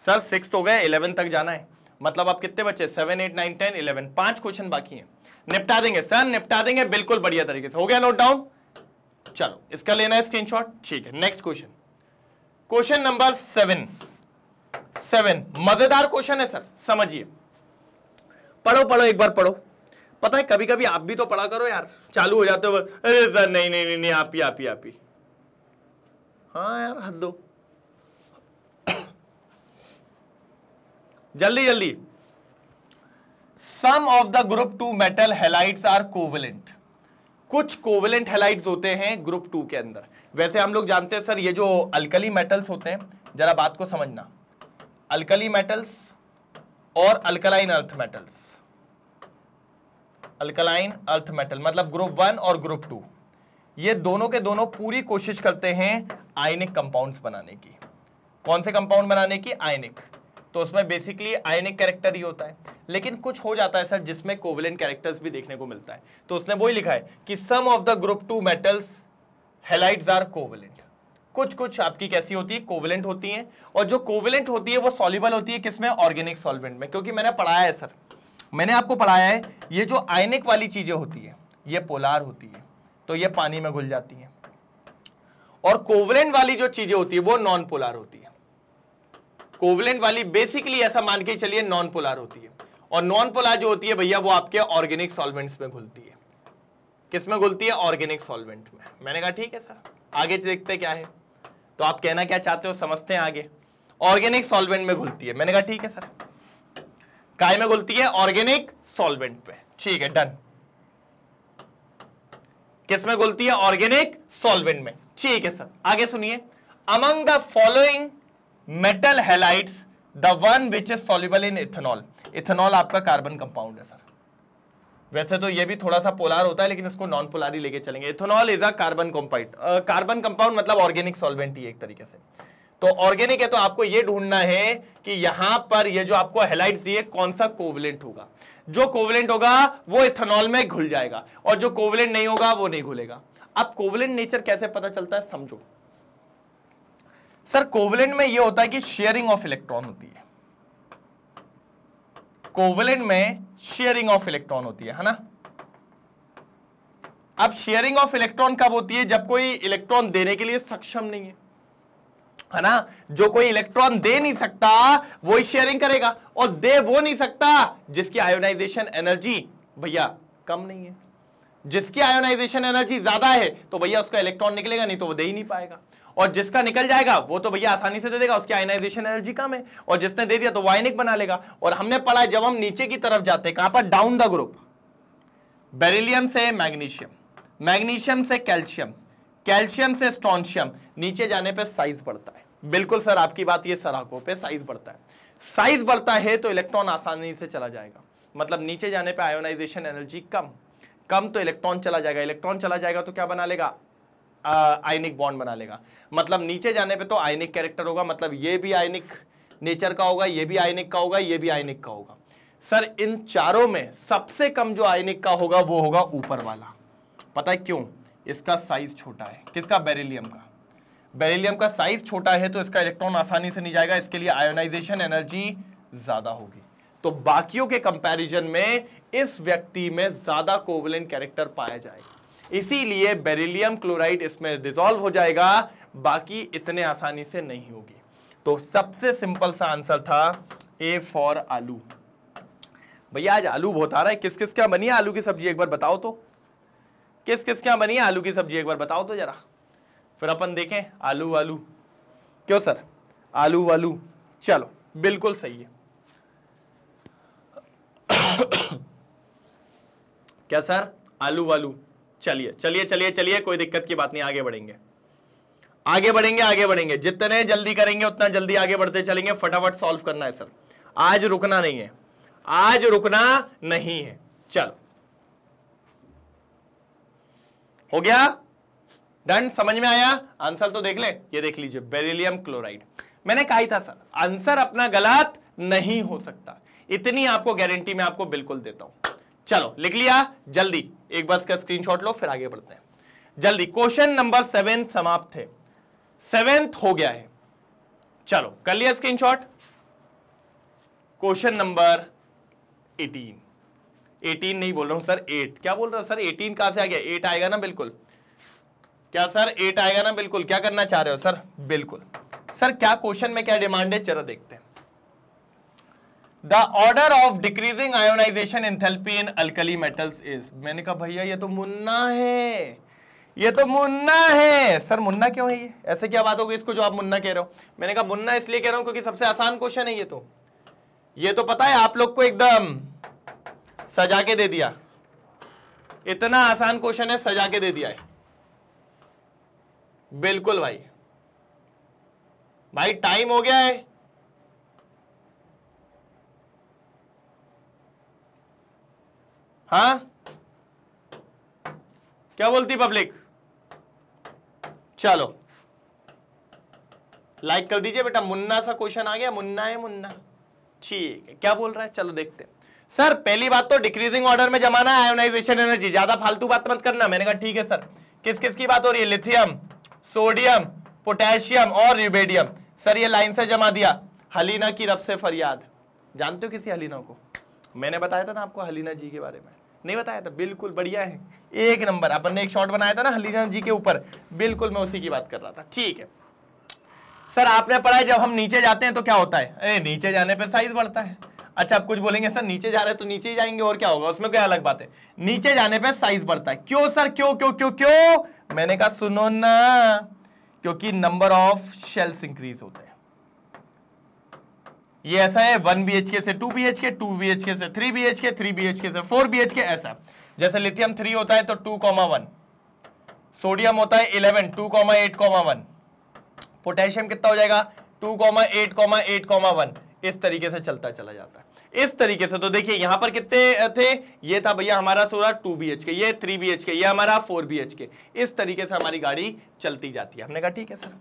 सर 6 हो गए, 11 तक जाना है। मतलब आप कितने बचे? 7, 8, 9, 10, 11। 5 क्वेश्चन बाकी हैं, निपटा देंगे सर, निपटा देंगे बिल्कुल बढ़िया तरीके से। हो गया नोट डाउन? चलो इसका लेना है स्क्रीनशॉट। ठीक है, नेक्स्ट क्वेश्चन, क्वेश्चन नंबर 7 मजेदार क्वेश्चन है सर, समझिए। पढ़ो पढ़ो, एक बार पढ़ो। पता है कभी कभी आप भी तो पढ़ा करो यार, चालू हो जाते हो, अरे सर नहीं नहीं नहीं, आप ही। हाँ यार हद दो, जल्दी जल्दी। Some of the group 2 metal halides are covalent. कुछ कोवेलेंट हैलाइड्स होते हैं ग्रुप 2 के अंदर। वैसे हम लोग जानते हैं सर, ये जो अल्कली मेटल्स होते हैं, जरा बात को समझना, अल्कली मेटल्स और alkaline earth metals, alkaline earth metal मतलब ग्रुप 1 और ग्रुप 2, ये दोनों के दोनों पूरी कोशिश करते हैं आयनिक कंपाउंड्स बनाने की। कौन से कंपाउंड बनाने की? आयनिक। तो उसमें बेसिकली आयनिक कैरेक्टर ही होता है, लेकिन कुछ हो जाता है सर जिसमें कोवेलेंट कैरेक्टर्स भी देखने को मिलता है। तो उसने वही लिखा है कि some of the group 2 metals halides are covalent. कुछ कुछ आपकी कैसी होती है? कोवेलेंट होती हैं, और जो कोवेलेंट होती है वो सॉल्युबल होती है किसमें? ऑर्गेनिक सॉल्वेंट में। क्योंकि मैंने पढ़ाया है सर, मैंने आपको पढ़ाया है, ये जो आयनिक वाली चीजें होती है ये पोलार होती है, तो ये पानी में घुल जाती है, और कोवेलेंट वाली जो चीजें होती है वो नॉन पोलार होती है। कोवेलेंट वाली बेसिकली ऐसा मान के चलिए नॉन पोलार होती है, और नॉन पोलार जो होती है भैया वो आपके ऑर्गेनिक सॉल्वेंट्स में घुलती है। किस में घुलती है? ऑर्गेनिक सॉल्वेंट में। मैंने कहा ठीक है सर, आगे देखते क्या है। तो आप कहना क्या चाहते हो, समझते हैं आगे। ऑर्गेनिक सॉल्वेंट में घुलती है। मैंने कहा ठीक है सर, काय में घुलती है? ऑर्गेनिक सॉल्वेंट पे। ठीक है, डन। किस में घुलती है? ऑर्गेनिक सॉल्वेंट में। ठीक है सर, आगे सुनिए। Among the following metal halides the one which is soluble in ethanol. Ethanol आपका कार्बन कंपाउंड है सर। वैसे तो ये भी थोड़ा सा पोलार होता है, लेकिन इसको नॉन पोलार ही लेके चलेंगे। Ethanol is a carbon compound. Carbon compound मतलब ऑर्गेनिक सॉल्वेंट ही एक तरीके से। तो ऑर्गेनिक है, तो आपको ये ढूंढना है कि यहां पर ये जो आपको हैलाइड्स दिए कौन सा कोवेलेंट होगा। जो कोवेलेंट होगा वो इथेनॉल में घुल जाएगा, और जो कोवेलेंट नहीं होगा वो नहीं घुलेगा। अब कोवेलेंट नेचर कैसे पता चलता है, समझो सर। कोवेलेंट में ये होता है कि शेयरिंग ऑफ इलेक्ट्रॉन होती है। कोवेलेंट में शेयरिंग ऑफ इलेक्ट्रॉन होती है ना। अब शेयरिंग ऑफ इलेक्ट्रॉन कब होती है? जब कोई इलेक्ट्रॉन देने के लिए सक्षम नहीं है ना। जो कोई इलेक्ट्रॉन दे नहीं सकता वो ही शेयरिंग करेगा, और दे वो नहीं सकता जिसकी आयोनाइजेशन एनर्जी भैया कम नहीं है। जिसकी आयोनाइजेशन एनर्जी ज्यादा है तो भैया उसका इलेक्ट्रॉन निकलेगा, नहीं तो वो दे ही नहीं पाएगा। और जिसका निकल जाएगा वो तो भैया आसानी से दे देगा, उसकी आयनाइजेशन एनर्जी कम है, और जिसने दे दिया तो वो आयनिक बना लेगा। और हमने पढ़ा है जब हम नीचे की तरफ जाते हैं, कहां पर? Down the group. बेरिलियम से मैग्नीशियम, मैग्नीशियम से कैल्शियम, कैल्शियम से स्ट्रोंशियम, नीचे जाने पे साइज बढ़ता है। बिल्कुल सर, आपकी बात ये सराखों पे साइज बढ़ता है। साइज बढ़ता है तो इलेक्ट्रॉन आसानी से चला जाएगा, मतलब नीचे जाने पे आयोनाइजेशन एनर्जी कम, कम तो इलेक्ट्रॉन चला जाएगा। इलेक्ट्रॉन चला जाएगा तो क्या बना लेगा? आयनिक बॉन्ड बना लेगा। मतलब नीचे जाने पे तो आयनिक कैरेक्टर होगा, मतलब ये भी आयनिक नेचर का होगा, ये भी आयनिक का होगा, ये भी आयनिक का होगा। सर इन चारों में सबसे कम जो आयनिक का होगा वो होगा ऊपर वाला। पता है क्यों? इसका साइज छोटा है। किसका? बेरिलियम का। बेरिलियम का साइज छोटा है तो इसका इलेक्ट्रॉन आसानी से नहीं जाएगा, इसके लिए आयोनाइजेशन एनर्जी ज्यादा होगी। तो बाकियों के कंपैरिजन में इस व्यक्ति में ज्यादा कोवेलेंट कैरेक्टर पाया जाएगा, इसीलिए बेरिलियम क्लोराइड इसमें डिसॉल्व हो जाएगा, बाकी इतने आसानी से नहीं होगी। तो सबसे सिंपल सा आंसर था ए फॉर आलू। भैया आज आलू बहुत आ रहा है, किस किस क्या बनी है आलू की सब्जी एक बार बताओ तो। किस किस क्या बनी है आलू की सब्जी एक बार बताओ तो जरा, फिर अपन देखें। आलू वालू क्यों सर? आलू वालू, चलो बिल्कुल सही है। क्या सर? आलू वालू। चलिए चलिए चलिए चलिए, कोई दिक्कत की बात नहीं, आगे बढ़ेंगे आगे बढ़ेंगे आगे बढ़ेंगे। जितने जल्दी करेंगे उतना जल्दी आगे बढ़ते चलेंगे। फटाफट सॉल्व करना है सर, आज रुकना नहीं है, आज रुकना नहीं है। चलो हो गया, डन। समझ में आया? आंसर तो देख ले, ये देख लीजिए बेरिलियम क्लोराइड। मैंने कहा ही था सर आंसर अपना गलत नहीं हो सकता, इतनी आपको गारंटी मैं आपको बिल्कुल देता हूं। चलो लिख लिया? जल्दी एक बस का स्क्रीनशॉट लो, फिर आगे बढ़ते हैं जल्दी। क्वेश्चन नंबर 7 समाप्त है, 7th हो गया है। चलो कर लिया स्क्रीनशॉट। क्वेश्चन नंबर 18 नहीं बोल रहा हूं सर, 8। क्या बोल रहा हूं सर? 18 कहां से आ गया? 8 आएगा ना बिल्कुल। क्या सर 8 आएगा ना बिल्कुल? क्या करना चाह रहे हो सर? बिल्कुल सर। क्या क्वेश्चन में क्या डिमांड है जरा देखते हैं। The order of decreasing ionisation enthalpy in alkali metals is. मैंने कहा भैया ये तो मुन्ना है, ये तो मुन्ना है। सर मुन्ना क्यों है? ये ऐसे क्या बात होगी इसको जो आप मुन्ना कह रहे हो? मैंने कहा मुन्ना इसलिए कह रहा हूं क्योंकि सबसे आसान क्वेश्चन है ये तो। ये तो पता है आप लोग को, एकदम सजा के दे दिया, इतना आसान क्वेश्चन है, सजा के दे दिया है। बिल्कुल भाई, भाई टाइम हो गया है। हाँ क्या बोलती पब्लिक? चलो लाइक कर दीजिए बेटा। मुन्ना सा क्वेश्चन आ गया, मुन्ना है मुन्ना, ठीक है। क्या बोल रहा है, चलो देखते हैं। सर पहली बात तो डिक्रीजिंग ऑर्डर में जमाना है आयोनाइजेशन एनर्जी, ज्यादा फालतू बात मत करना। मैंने कहा ठीक है सर। किस किस की बात हो रही है? लिथियम, सोडियम, पोटेशियम और यूरेडियम। सर ये लाइन से जमा दिया। हलीना की रब से फरियाद, जानते हो किसी हलीना को? मैंने बताया था ना आपको हलीना जी के बारे में, नहीं बताया था? बिल्कुल बढ़िया है, एक नंबर। अपन ने एक शॉट बनाया था ना हलीना जी के ऊपर, बिल्कुल मैं उसी की बात कर रहा था। ठीक है सर, आपने पढ़ा है जब हम नीचे जाते हैं तो क्या होता है? नीचे जाने पे साइज बढ़ता है। अच्छा आप कुछ बोलेंगे सर नीचे जा रहे हैं तो नीचे ही जाएंगे और क्या होगा, उसमें क्या अलग बात है? नीचे जाने पे साइज बढ़ता है। क्यों सर, क्यों क्यों क्यों क्यों? मैंने कहा सुनो ना, क्योंकि नंबर ऑफ शेल्स इंक्रीज होते हैं। ये ऐसा है 1 BHK से 2 BHK, 2 BHK से 3 BHK, 3 BHK से 4 BHK, ऐसा। जैसे लिथियम 3 होता है तो 2,1, सोडियम होता है 11, 2,8,1, पोटेशियम कितना हो जाएगा? 2,8,8,1। इस तरीके से चलता चला जाता है, इस तरीके से। तो देखिए यहां पर कितने थे? ये था भैया हमारा थोड़ा 2 BHK, ये 3 BHK, ये हमारा 4 BHK। इस तरीके से हमारी गाड़ी चलती जाती है। हमने कहा ठीक है सर,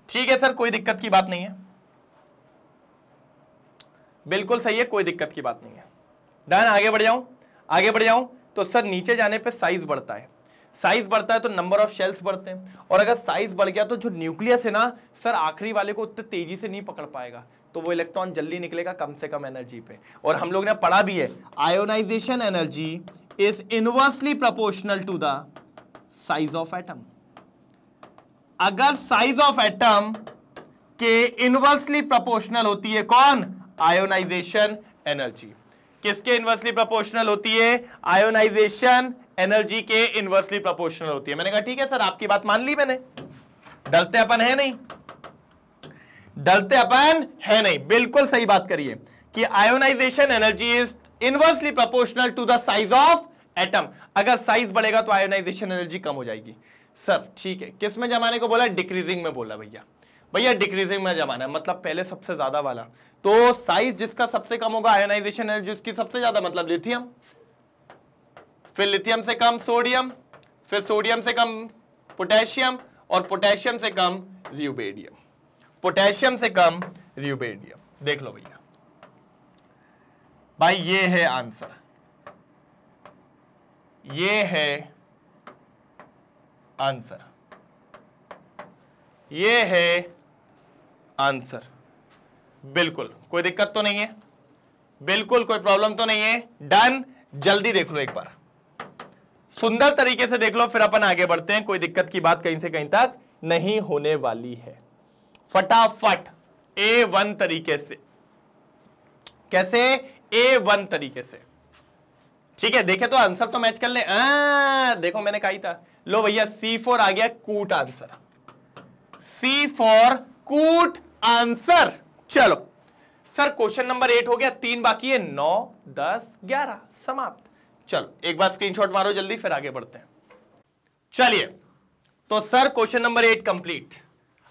ठीक है सर, कोई दिक्कत की बात नहीं है, बिल्कुल सही है, कोई दिक्कत की बात नहीं है। डन, आगे बढ़ जाऊं, आगे बढ़ जाऊं। तो सर नीचे जाने पे साइज बढ़ता है, साइज बढ़ता है तो नंबर ऑफ शेल्स बढ़ते हैं, और अगर साइज बढ़ गया तो जो न्यूक्लियस है ना सर, आखिरी वाले को उतने तेजी से नहीं पकड़ पाएगा, तो वो इलेक्ट्रॉन जल्दी निकलेगा कम से कम एनर्जी पे। और हम लोग ने पढ़ा भी है, ionisation energy is inversely proportional to the size of atom. अगर साइज ऑफ एटम के इनवर्सली प्रोपोर्शनल होती है कौन? Ionisation energy. किसके इनवर्सली प्रोपोर्शनल होती है? आयोनाइजेशन एनर्जी के इनवर्सली प्रोपोर्शनल होती है। मैंने कहा ठीक है सर, आपकी बात मान ली मैंने, डरते अपन है नहीं, डरते अपन है नहीं। बिल्कुल सही बात करिए कि ionisation energy is inversely proportional to the size of atom. अगर साइज बढ़ेगा तो आयोनाइजेशन एनर्जी कम हो जाएगी। सर ठीक है, किस में जमाने को बोला? डिक्रीजिंग में बोला भैया। भैया डिक्रीजिंग में जमाना है मतलब पहले सबसे ज्यादा वाला, तो साइज जिसका सबसे कम होगा आयोनाइजेशन एनर्जी उसकी सबसे ज्यादा, मतलब लिथियम, फिर लिथियम से कम सोडियम, फिर सोडियम से कम पोटेशियम, और पोटेशियम से कम र्यूबेडियम, पोटेशियम से कम र्यूबेडियम। देख लो भैया, भाई ये है आंसर, ये है आंसर, ये है आंसर। बिल्कुल कोई दिक्कत तो नहीं है, बिल्कुल कोई प्रॉब्लम तो नहीं है। डन, जल्दी देख लो एक बार, सुंदर तरीके से देख लो, फिर अपन आगे बढ़ते हैं। कोई दिक्कत की बात कहीं से कहीं तक नहीं होने वाली है। फटाफट A1 तरीके से, कैसे? A1 तरीके से, ठीक है। देखे तो आंसर तो मैच कर ले। देखो मैंने कहा ही था। लो भैया C4 आ गया कूट आंसर, C4 कूट आंसर। चलो सर क्वेश्चन नंबर 8 हो गया, 3 बाकी है, 9, 10, 11 समाप्त। चलो एक बार स्क्रीनशॉट मारो जल्दी, फिर आगे बढ़ते हैं। चलिए तो सर क्वेश्चन नंबर 8 कंप्लीट।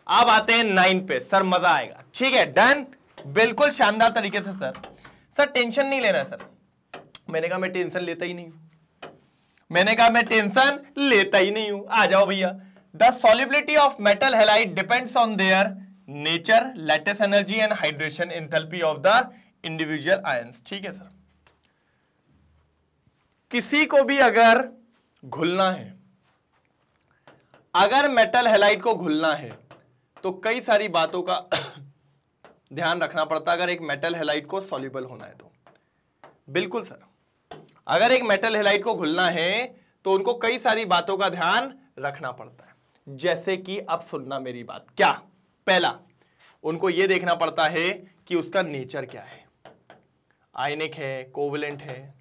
अब आते हैं 9 पे, सर मजा आएगा। ठीक है डन, बिल्कुल शानदार तरीके से। सर टेंशन नहीं लेना सर। मैंने कहा मैं टेंशन लेता ही नहीं हूं, मैंने कहा मैं टेंशन लेता ही नहीं हूं। आ जाओ भैया। The solubility of metal halide depends on their nature, lattice energy and hydration enthalpy of the individual ions. ठीक है सर, किसी को भी अगर घुलना है, अगर मेटल हैलाइड को घुलना है तो कई सारी बातों का ध्यान रखना पड़ता है। अगर एक मेटल हैलाइड को सॉल्युबल होना है तो बिल्कुल सर, अगर एक मेटल हैलाइड को घुलना है तो उनको कई सारी बातों का ध्यान रखना पड़ता है। जैसे कि अब सुनना मेरी बात, क्या? पहला, उनको यह देखना पड़ता है कि उसका नेचर क्या है, आयनिक है, कोवेलेंट है।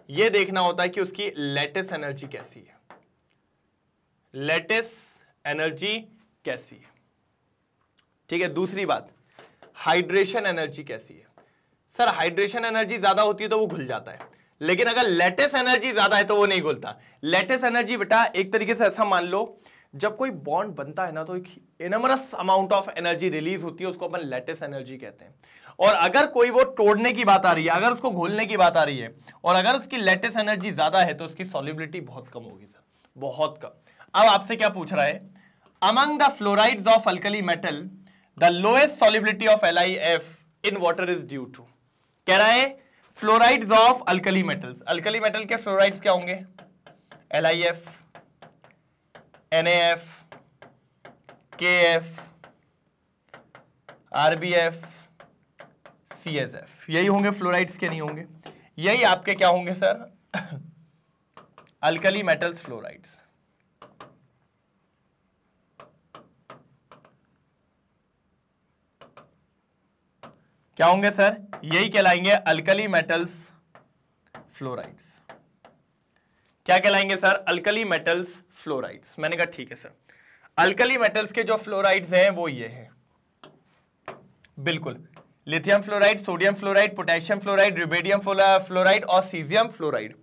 यह देखना होता है कि उसकी लैटिस एनर्जी कैसी है, लैटिस एनर्जी कैसी है। ठीक है। दूसरी बात, हाइड्रेशन एनर्जी कैसी है? सर हाइड्रेशन एनर्जी ज्यादा होती है तो वो घुल जाता है, लेकिन अगर लैटिस एनर्जी ज्यादा है तो वो नहीं घुलता। लैटिस एनर्जी बेटा एक तरीके से ऐसा मान लो, जब कोई बॉन्ड बनता है ना तो एक इनमरस अमाउंट ऑफ एनर्जी रिलीज होती है, उसको अपन लैटिस एनर्जी कहते हैं। और अगर कोई वो तोड़ने की बात आ रही है, अगर उसको घोलने की बात आ रही है और अगर उसकी लैटिस एनर्जी ज्यादा है तो उसकी सॉल्युबिलिटी बहुत कम होगी सर, बहुत कम। अब आपसे क्या पूछ रहा है, among the fluorides of alkali metal the lowest solubility of LiF in water is due to. कह रहा है fluorides of alkali metals, alkali metal के फ्लोराइड्स क्या होंगे? LiF, NaF, KF, RbF, CSF, यही होंगे फ्लोराइड्स के, नहीं होंगे? यही आपके क्या होंगे सर? Alkali metals fluorides. क्या होंगे सर? यही कहलाएंगे अल्कली मेटल्स फ्लोराइड्स। क्या कहलाएंगे सर? Alkali metals fluorides. मैंने कहा ठीक है सर, अल्कली मेटल्स के जो फ्लोराइड्स हैं वो ये हैं, बिल्कुल, lithium fluoride, sodium fluoride, potassium fluoride, rubidium fluoride और सीजियम फ्लोराइड।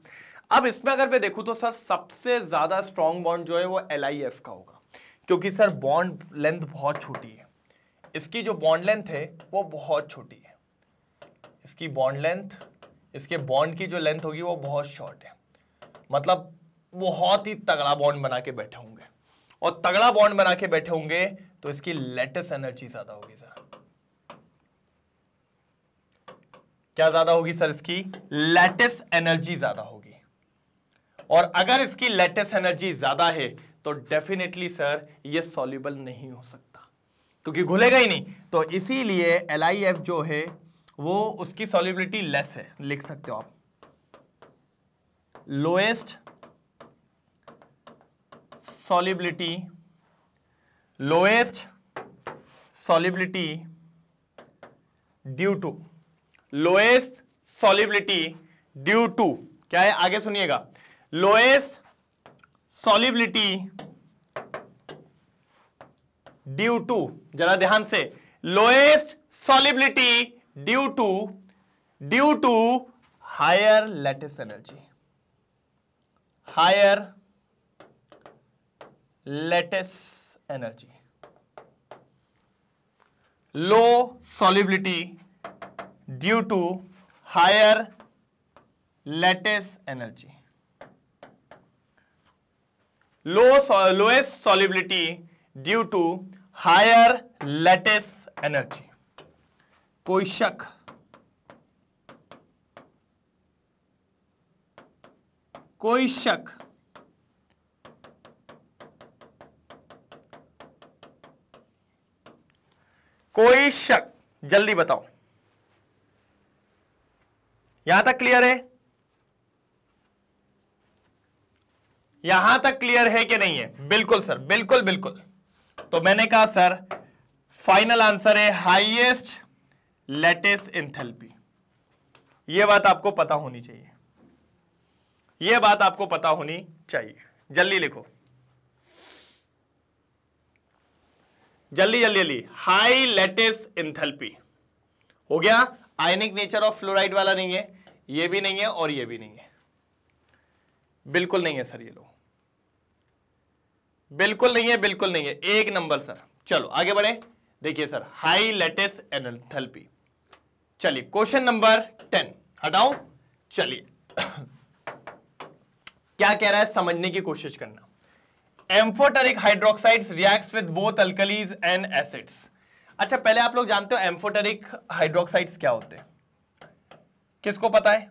अब इसमें अगर मैं देखूं तो सर सबसे ज्यादा स्ट्रॉन्ग बॉन्ड जो है वो LiF का होगा, क्योंकि सर बॉन्ड लेंथ बहुत छोटी है, इसकी जो बॉन्ड लेंथ है वो बहुत छोटी है, इसकी बॉन्ड लेंथ, इसके बॉन्ड की जो लेंथ होगी वो बहुत शॉर्ट है, मतलब बहुत ही तगड़ा बॉन्ड बना के बैठे होंगे, और तगड़ा बॉन्ड बना के बैठे होंगे तो इसकी लैटिस एनर्जी ज्यादा होगी सर। क्या ज्यादा होगी सर? इसकी लैटिस एनर्जी ज्यादा होगी, और अगर इसकी लैटिस एनर्जी ज्यादा है तो डेफिनेटली सर ये सॉल्युबल नहीं हो सकता, क्योंकि घुलेगा ही नहीं। तो इसीलिए LiF जो है वो उसकी सॉल्युबिलिटी लेस है, लिख सकते हो आप, lowest solubility, lowest solubility due to, lowest solubility due to, क्या है आगे सुनिएगा, लोएस्ट सॉल्युबिलिटी ड्यू टू, जरा ध्यान से, lowest solubility due to higher lattice energy, higher lattice energy, low solubility due to higher lattice energy, lowest solubility due to higher lattice energy. कोई शक? कोई शक? कोई शक? जल्दी बताओ, यहां तक क्लियर है? यहां तक क्लियर है कि नहीं है? बिल्कुल सर, बिल्कुल बिल्कुल। तो मैंने कहा सर फाइनल आंसर है हाईएस्ट लैटिस एंथैल्पी। यह बात आपको पता होनी चाहिए, यह बात आपको पता होनी चाहिए। जल्दी लिखो, जल्दी जल्दी जल्दी, हाई लैटिस एंथैल्पी हो गया। आयनिक नेचर ऑफ फ्लोराइड वाला नहीं है, ये भी नहीं है और ये भी नहीं है, बिल्कुल नहीं है सर, ये लो बिल्कुल नहीं है, बिल्कुल नहीं है, एक नंबर सर। चलो आगे बढ़े, देखिए सर हाई लैटिस एंथैल्पी। चलिए क्वेश्चन नंबर 10 हटाओ, चलिए क्या कह रहा है समझने की कोशिश करना। Amphoteric hydroxides reacts with both alkalis and acids. अच्छा पहले आप लोग जानते हो एम्फोटेरिक हाइड्रोक्साइड्स क्या होते हैं? किसको पता है?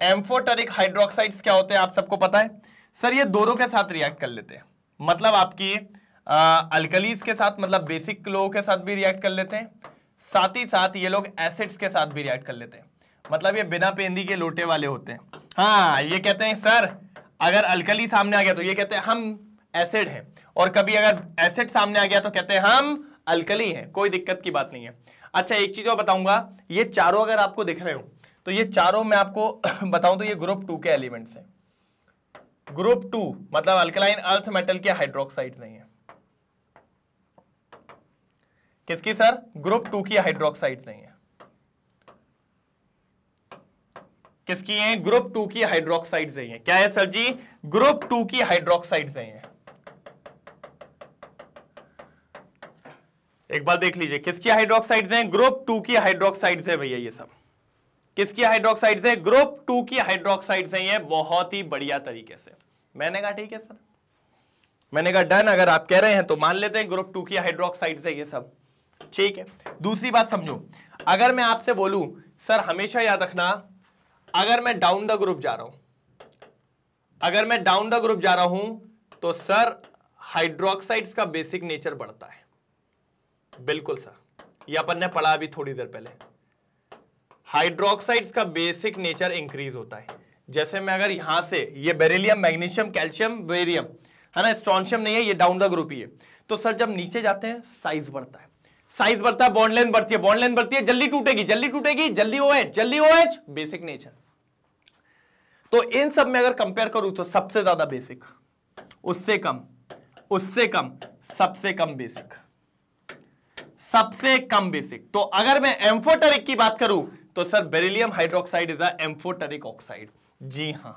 एम्फोटेरिक हाइड्रोक्साइड्स क्या होते हैं आप सबको पता है? सर ये दोनों के साथ रिएक्ट कर लेते हैं, मतलब आपकी अल्कलीज के साथ, मतलब बेसिक लोगों के साथ भी रिएक्ट कर लेते हैं, साथ ही साथ ये लोग एसिड्स के साथ भी रिएक्ट कर लेते हैं, मतलब ये बिना पेंदी के लोटे वाले होते हैं। हाँ ये कहते हैं सर अगर अल्कली सामने आ गया तो ये कहते हैं हम एसिड हैं, और कभी अगर एसिड सामने आ गया तो कहते हैं हम अल्कली हैं, कोई दिक्कत की बात नहीं है। अच्छा एक चीज और बताऊंगा, ये चारों अगर आपको दिख रहे हो तो ये चारों मैं आपको बताऊं तो ये ग्रुप 2 के एलिमेंट्स हैं। ग्रुप 2 मतलब अल्कलाइन अर्थ मेटल के हाइड्रोक्साइड नहीं है, किसकी सर? ग्रुप 2 की हाइड्रोक्साइड्स नहीं है। किसकी हैं? ग्रुप 2 की हाइड्रोक्साइड्स नहीं है। क्या है सर जी? ग्रुप 2 की हाइड्रोक्साइड्स नहीं है। एक बार देख लीजिए, किसकी हाइड्रोक्साइड्स हैं? ग्रुप 2 की हाइड्रोक्साइड्स है भैया। ये सब किसकी हाइड्रोक्साइड्स है? ग्रुप 2 की हाइड्रोक्साइड्स हैं ये, बहुत ही बढ़िया तरीके से। मैंने कहा ठीक है सर, मैंने कहा डन। अगर आप कह रहे हैं तो मान लेते हैं ग्रुप 2 की हाइड्रोक्साइड्स है ये सब, ठीक है। दूसरी बात समझो, अगर मैं आपसे बोलूं सर हमेशा याद रखना, अगर मैं डाउन द ग्रुप जा रहा हूं, अगर मैं डाउन द ग्रुप जा रहा हूं तो सर हाइड्रोक्साइड्स का बेसिक नेचर बढ़ता है। बिल्कुल सर, ये अपन ने पढ़ा अभी थोड़ी देर पहले। हाइड्रोक्साइड्स का बेसिक नेचर इंक्रीज होता है। जैसे मैं अगर यहां से ये बेरिलियम, मैग्नीशियम, कैल्शियम, बेरियम है ना, स्ट्रोंशियम नहीं है, ये डाउन द ग्रुप ही है। तो सर जब नीचे जाते हैं साइज बढ़ता है, साइज बढ़ता है, बॉन्ड लेंथ बढ़ती है, बॉन्ड लेंथ बढ़ती है, जल्दी टूटेगी, जल्दी टूटेगी, जल्दी OH, जल्दी OH, बेसिक नेचर। तो इन सब में अगर कंपेयर करूं तो सबसे ज्यादा बेसिक, उससे कम, उससे कम, सबसे कम बेसिक, सबसे कम बेसिक। तो अगर मैं एम्फोटेरिक की बात करूं तो sir beryllium hydroxide is a amphoteric oxide. जी हां,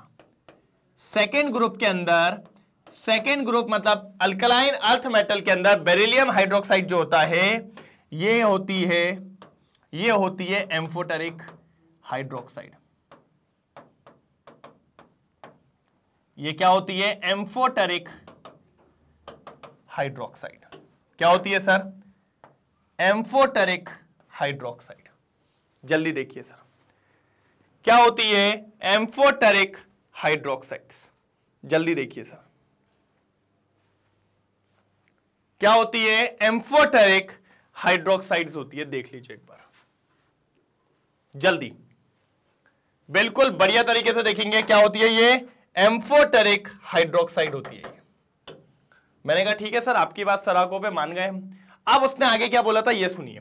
सेकेंड ग्रुप के अंदर, सेकेंड ग्रुप मतलब अल्कलाइन अर्थ मेटल के अंदर बेरिलियम हाइड्रोक्साइड जो होता है ये होती है एम्फोटेरिक हाइड्रोक्साइड। ये क्या होती है? Amphoteric hydroxide. क्या होती है सर? Amphoteric hydroxide. जल्दी देखिए सर, क्या होती है? Amphoteric hydroxides. जल्दी देखिए सर, क्या होती है? एम्फोटेरिक हाइड्रोक्साइड्स होती है। देख लीजिए एक बार जल्दी, बिल्कुल बढ़िया तरीके से देखेंगे क्या होती है ये। एम्फोटेरिक हाइड्रोक्साइड होती है ये। मैंने कहा ठीक है सर, आपकी बात सराखों पे मान गए हम। अब उसने आगे क्या बोला था ये सुनिए,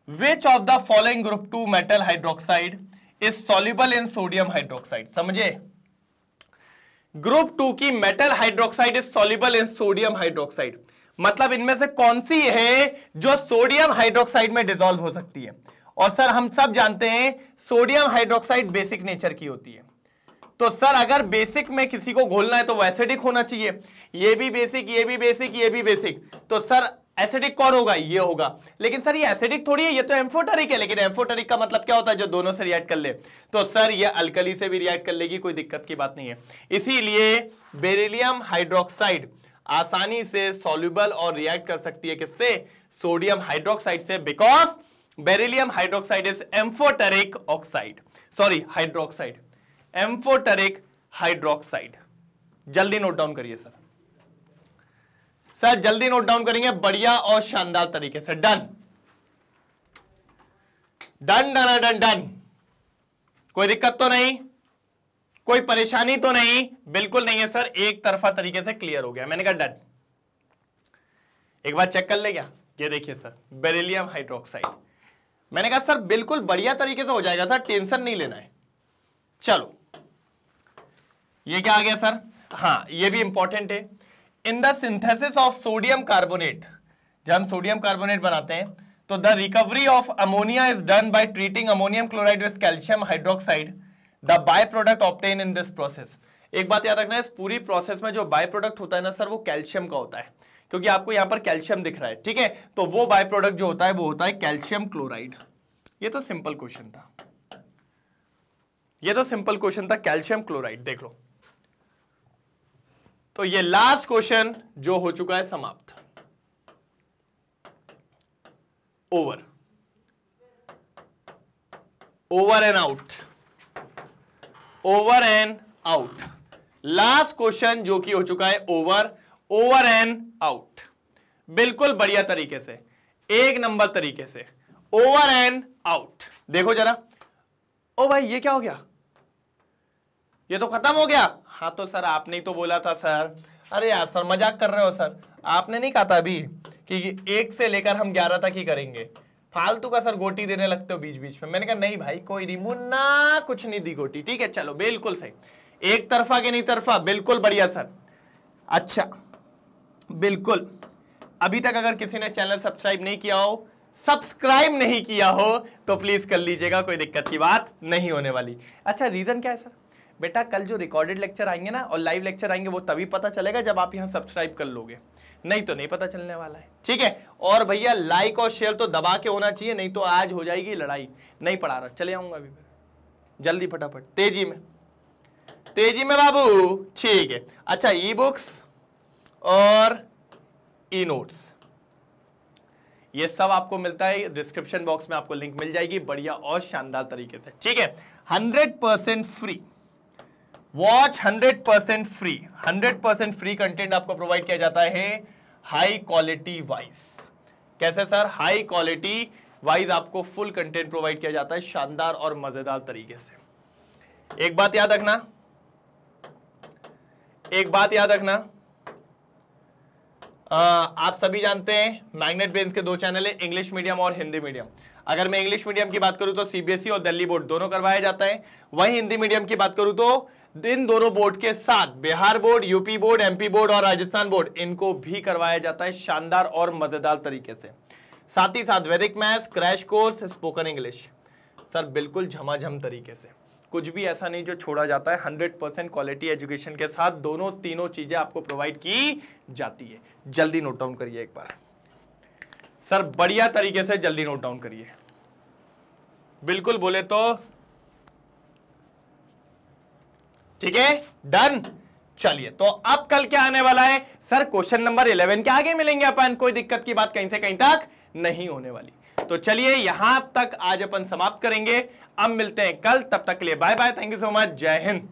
विच of the following group 2 metal hydroxide is soluble in sodium hydroxide. समझे? ग्रुप 2 की metal hydroxide is soluble in sodium hydroxide, मतलब इनमें से कौन सी है जो सोडियम हाइड्रोक्साइड में डिसॉल्व हो सकती है। और सर हम सब जानते हैं सोडियम हाइड्रोक्साइड बेसिक नेचर की होती है। तो सर अगर बेसिक में किसी को घोलना है तो वो एसिडिक होना चाहिए। ये भी बेसिक, ये भी बेसिक, ये भी बेसिक, तो सर एसिडिक कौन होगा? ये होगा। लेकिन सर ये एसिडिक थोड़ी है, ये तो एम्फोटेरिक है। लेकिन एम्फोटेरिक का मतलब क्या होता है? जो दोनों से रिएक्ट कर ले। तो सर ये अल्कली से भी रिएक्ट कर लेगी, कोई दिक्कत की बात नहीं है। इसीलिए बेरिलियम हाइड्रोक्साइड आसानी से सॉल्युबल और रिएक्ट कर सकती है किससे? सोडियम हाइड्रोक्साइड से, because beryllium hydroxide is amphoteric oxide, sorry hydroxide, amphoteric hydroxide. जल्दी नोट डाउन करिए सर, सर जल्दी नोट डाउन करेंगे बढ़िया और शानदार तरीके से। Done done done done done, कोई दिक्कत तो नहीं, कोई परेशानी तो नहीं? बिल्कुल नहीं है सर, एक तरफा तरीके से क्लियर हो गया। मैंने कहा डन। एक बार चेक कर ले क्या? ये देखिए सर बेरिलियम हाइड्रोक्साइड। मैंने कहा सर बिल्कुल बढ़िया तरीके से हो जाएगा सर, टेंशन नहीं लेना है। चलो ये क्या आ गया सर? हाँ ये भी इंपॉर्टेंट है। In the synthesis of sodium carbonate, जब हम सोडियम कार्बोनेट बनाते हैं तो the recovery of ammonia is done by treating ammonium chloride with calcium hydroxide, the by product obtain in this process. एक बात याद रखना है, इस पूरी प्रोसेस में जो बाय प्रोडक्ट होता है ना सर, वो कैल्शियम का होता है, क्योंकि आपको यहां पर कैल्शियम दिख रहा है, ठीक है। तो वो बाय प्रोडक्ट जो होता है वो होता है कैल्शियम क्लोराइड। ये तो सिंपल क्वेश्चन था, ये तो सिंपल क्वेश्चन था, कैल्शियम क्लोराइड। देख लो, तो ये लास्ट क्वेश्चन जो हो चुका है समाप्त, over, over and out, over and out. Last question जो कि हो चुका है ओवर, ओवर एंड आउट, बिल्कुल बढ़िया तरीके से, एक नंबर तरीके से, ओवर एंड आउट। देखो जरा, ओ भाई ये क्या हो गया, ये तो खत्म हो गया। हाँ तो सर आपने ही तो बोला था सर। अरे यार सर मजाक कर रहे हो सर, आपने नहीं कहा था अभी कि 1 से लेकर हम 11 तक ही करेंगे, फालतू का सर गोटी देने लगते हो बीच बीच में। मैंने कहा नहीं भाई कोई नहीं, मुन्ना कुछ नहीं दी गोटी, ठीक है चलो बिल्कुल सही, एक तरफा के नहीं तरफा, बिल्कुल बढ़िया सर। अच्छा बिल्कुल, अभी तक अगर किसी ने चैनल सब्सक्राइब नहीं किया हो सब्सक्राइब नहीं किया हो तो प्लीज कर लीजिएगा, कोई दिक्कत की बात नहीं होने वाली। अच्छा रीजन क्या है सर? बेटा कल जो रिकॉर्डेड लेक्चर आएंगे ना और लाइव लेक्चर आएंगे वो तभी पता चलेगा जब आप यहां सब्सक्राइब कर लोगे, नहीं तो नहीं पता चलने वाला है, ठीक है। और भैया लाइक और शेयर तो दबा के होना चाहिए, नहीं तो आज हो जाएगी लड़ाई। नहीं पढ़ा रहा, चले आऊंगा अभी जल्दी फटाफट, तेजी में बाबू, ठीक है। अच्छा ई बुक्स और ई नोट्स ये सब आपको मिलता है डिस्क्रिप्शन बॉक्स में, आपको लिंक मिल जाएगी बढ़िया और शानदार तरीके से, ठीक है। 100% free watch, 100% free, 100% free content आपको प्रोवाइड किया जाता है हाई क्वालिटी वाइज। कैसे सर? हाई क्वालिटी वाइज आपको फुल कंटेंट प्रोवाइड किया जाता है शानदार और मजेदार तरीके से। एक बात याद रखना, आप सभी जानते हैं मैग्नेट ब्रेन्स के 2 चैनल है, इंग्लिश मीडियम और हिंदी मीडियम। अगर मैं इंग्लिश मीडियम की बात करूं तो सीबीएसई और दिल्ली बोर्ड दोनों करवाया जाता है, वहीं हिंदी मीडियम की बात करूं तो इन दोनों बोर्ड के साथ Bihar board, UP board, MP board और राजस्थान बोर्ड इनको भी करवाया जाता है शानदार और मजेदार तरीके से। साथ ही साथ वैदिक maths, crash course, spoken English sir बिल्कुल झमाझम तरीके से, कुछ भी ऐसा नहीं जो छोड़ा जाता है। 100% क्वालिटी एजुकेशन के साथ दोनों तीनों चीजें आपको प्रोवाइड की जाती है। जल्दी नोट डाउन करिए एक बार सर, बढ़िया तरीके से जल्दी नोट डाउन करिए, बिल्कुल बोले तो ठीक है, डन। चलिए तो अब कल क्या आने वाला है सर? क्वेश्चन नंबर 11 के आगे मिलेंगे अपन, कोई दिक्कत की बात कहीं से कहीं तक नहीं होने वाली। तो चलिए यहां तक आज अपन समाप्त करेंगे, अब मिलते हैं कल, तब तक के लिए bye bye, thank you so much, जय हिंद।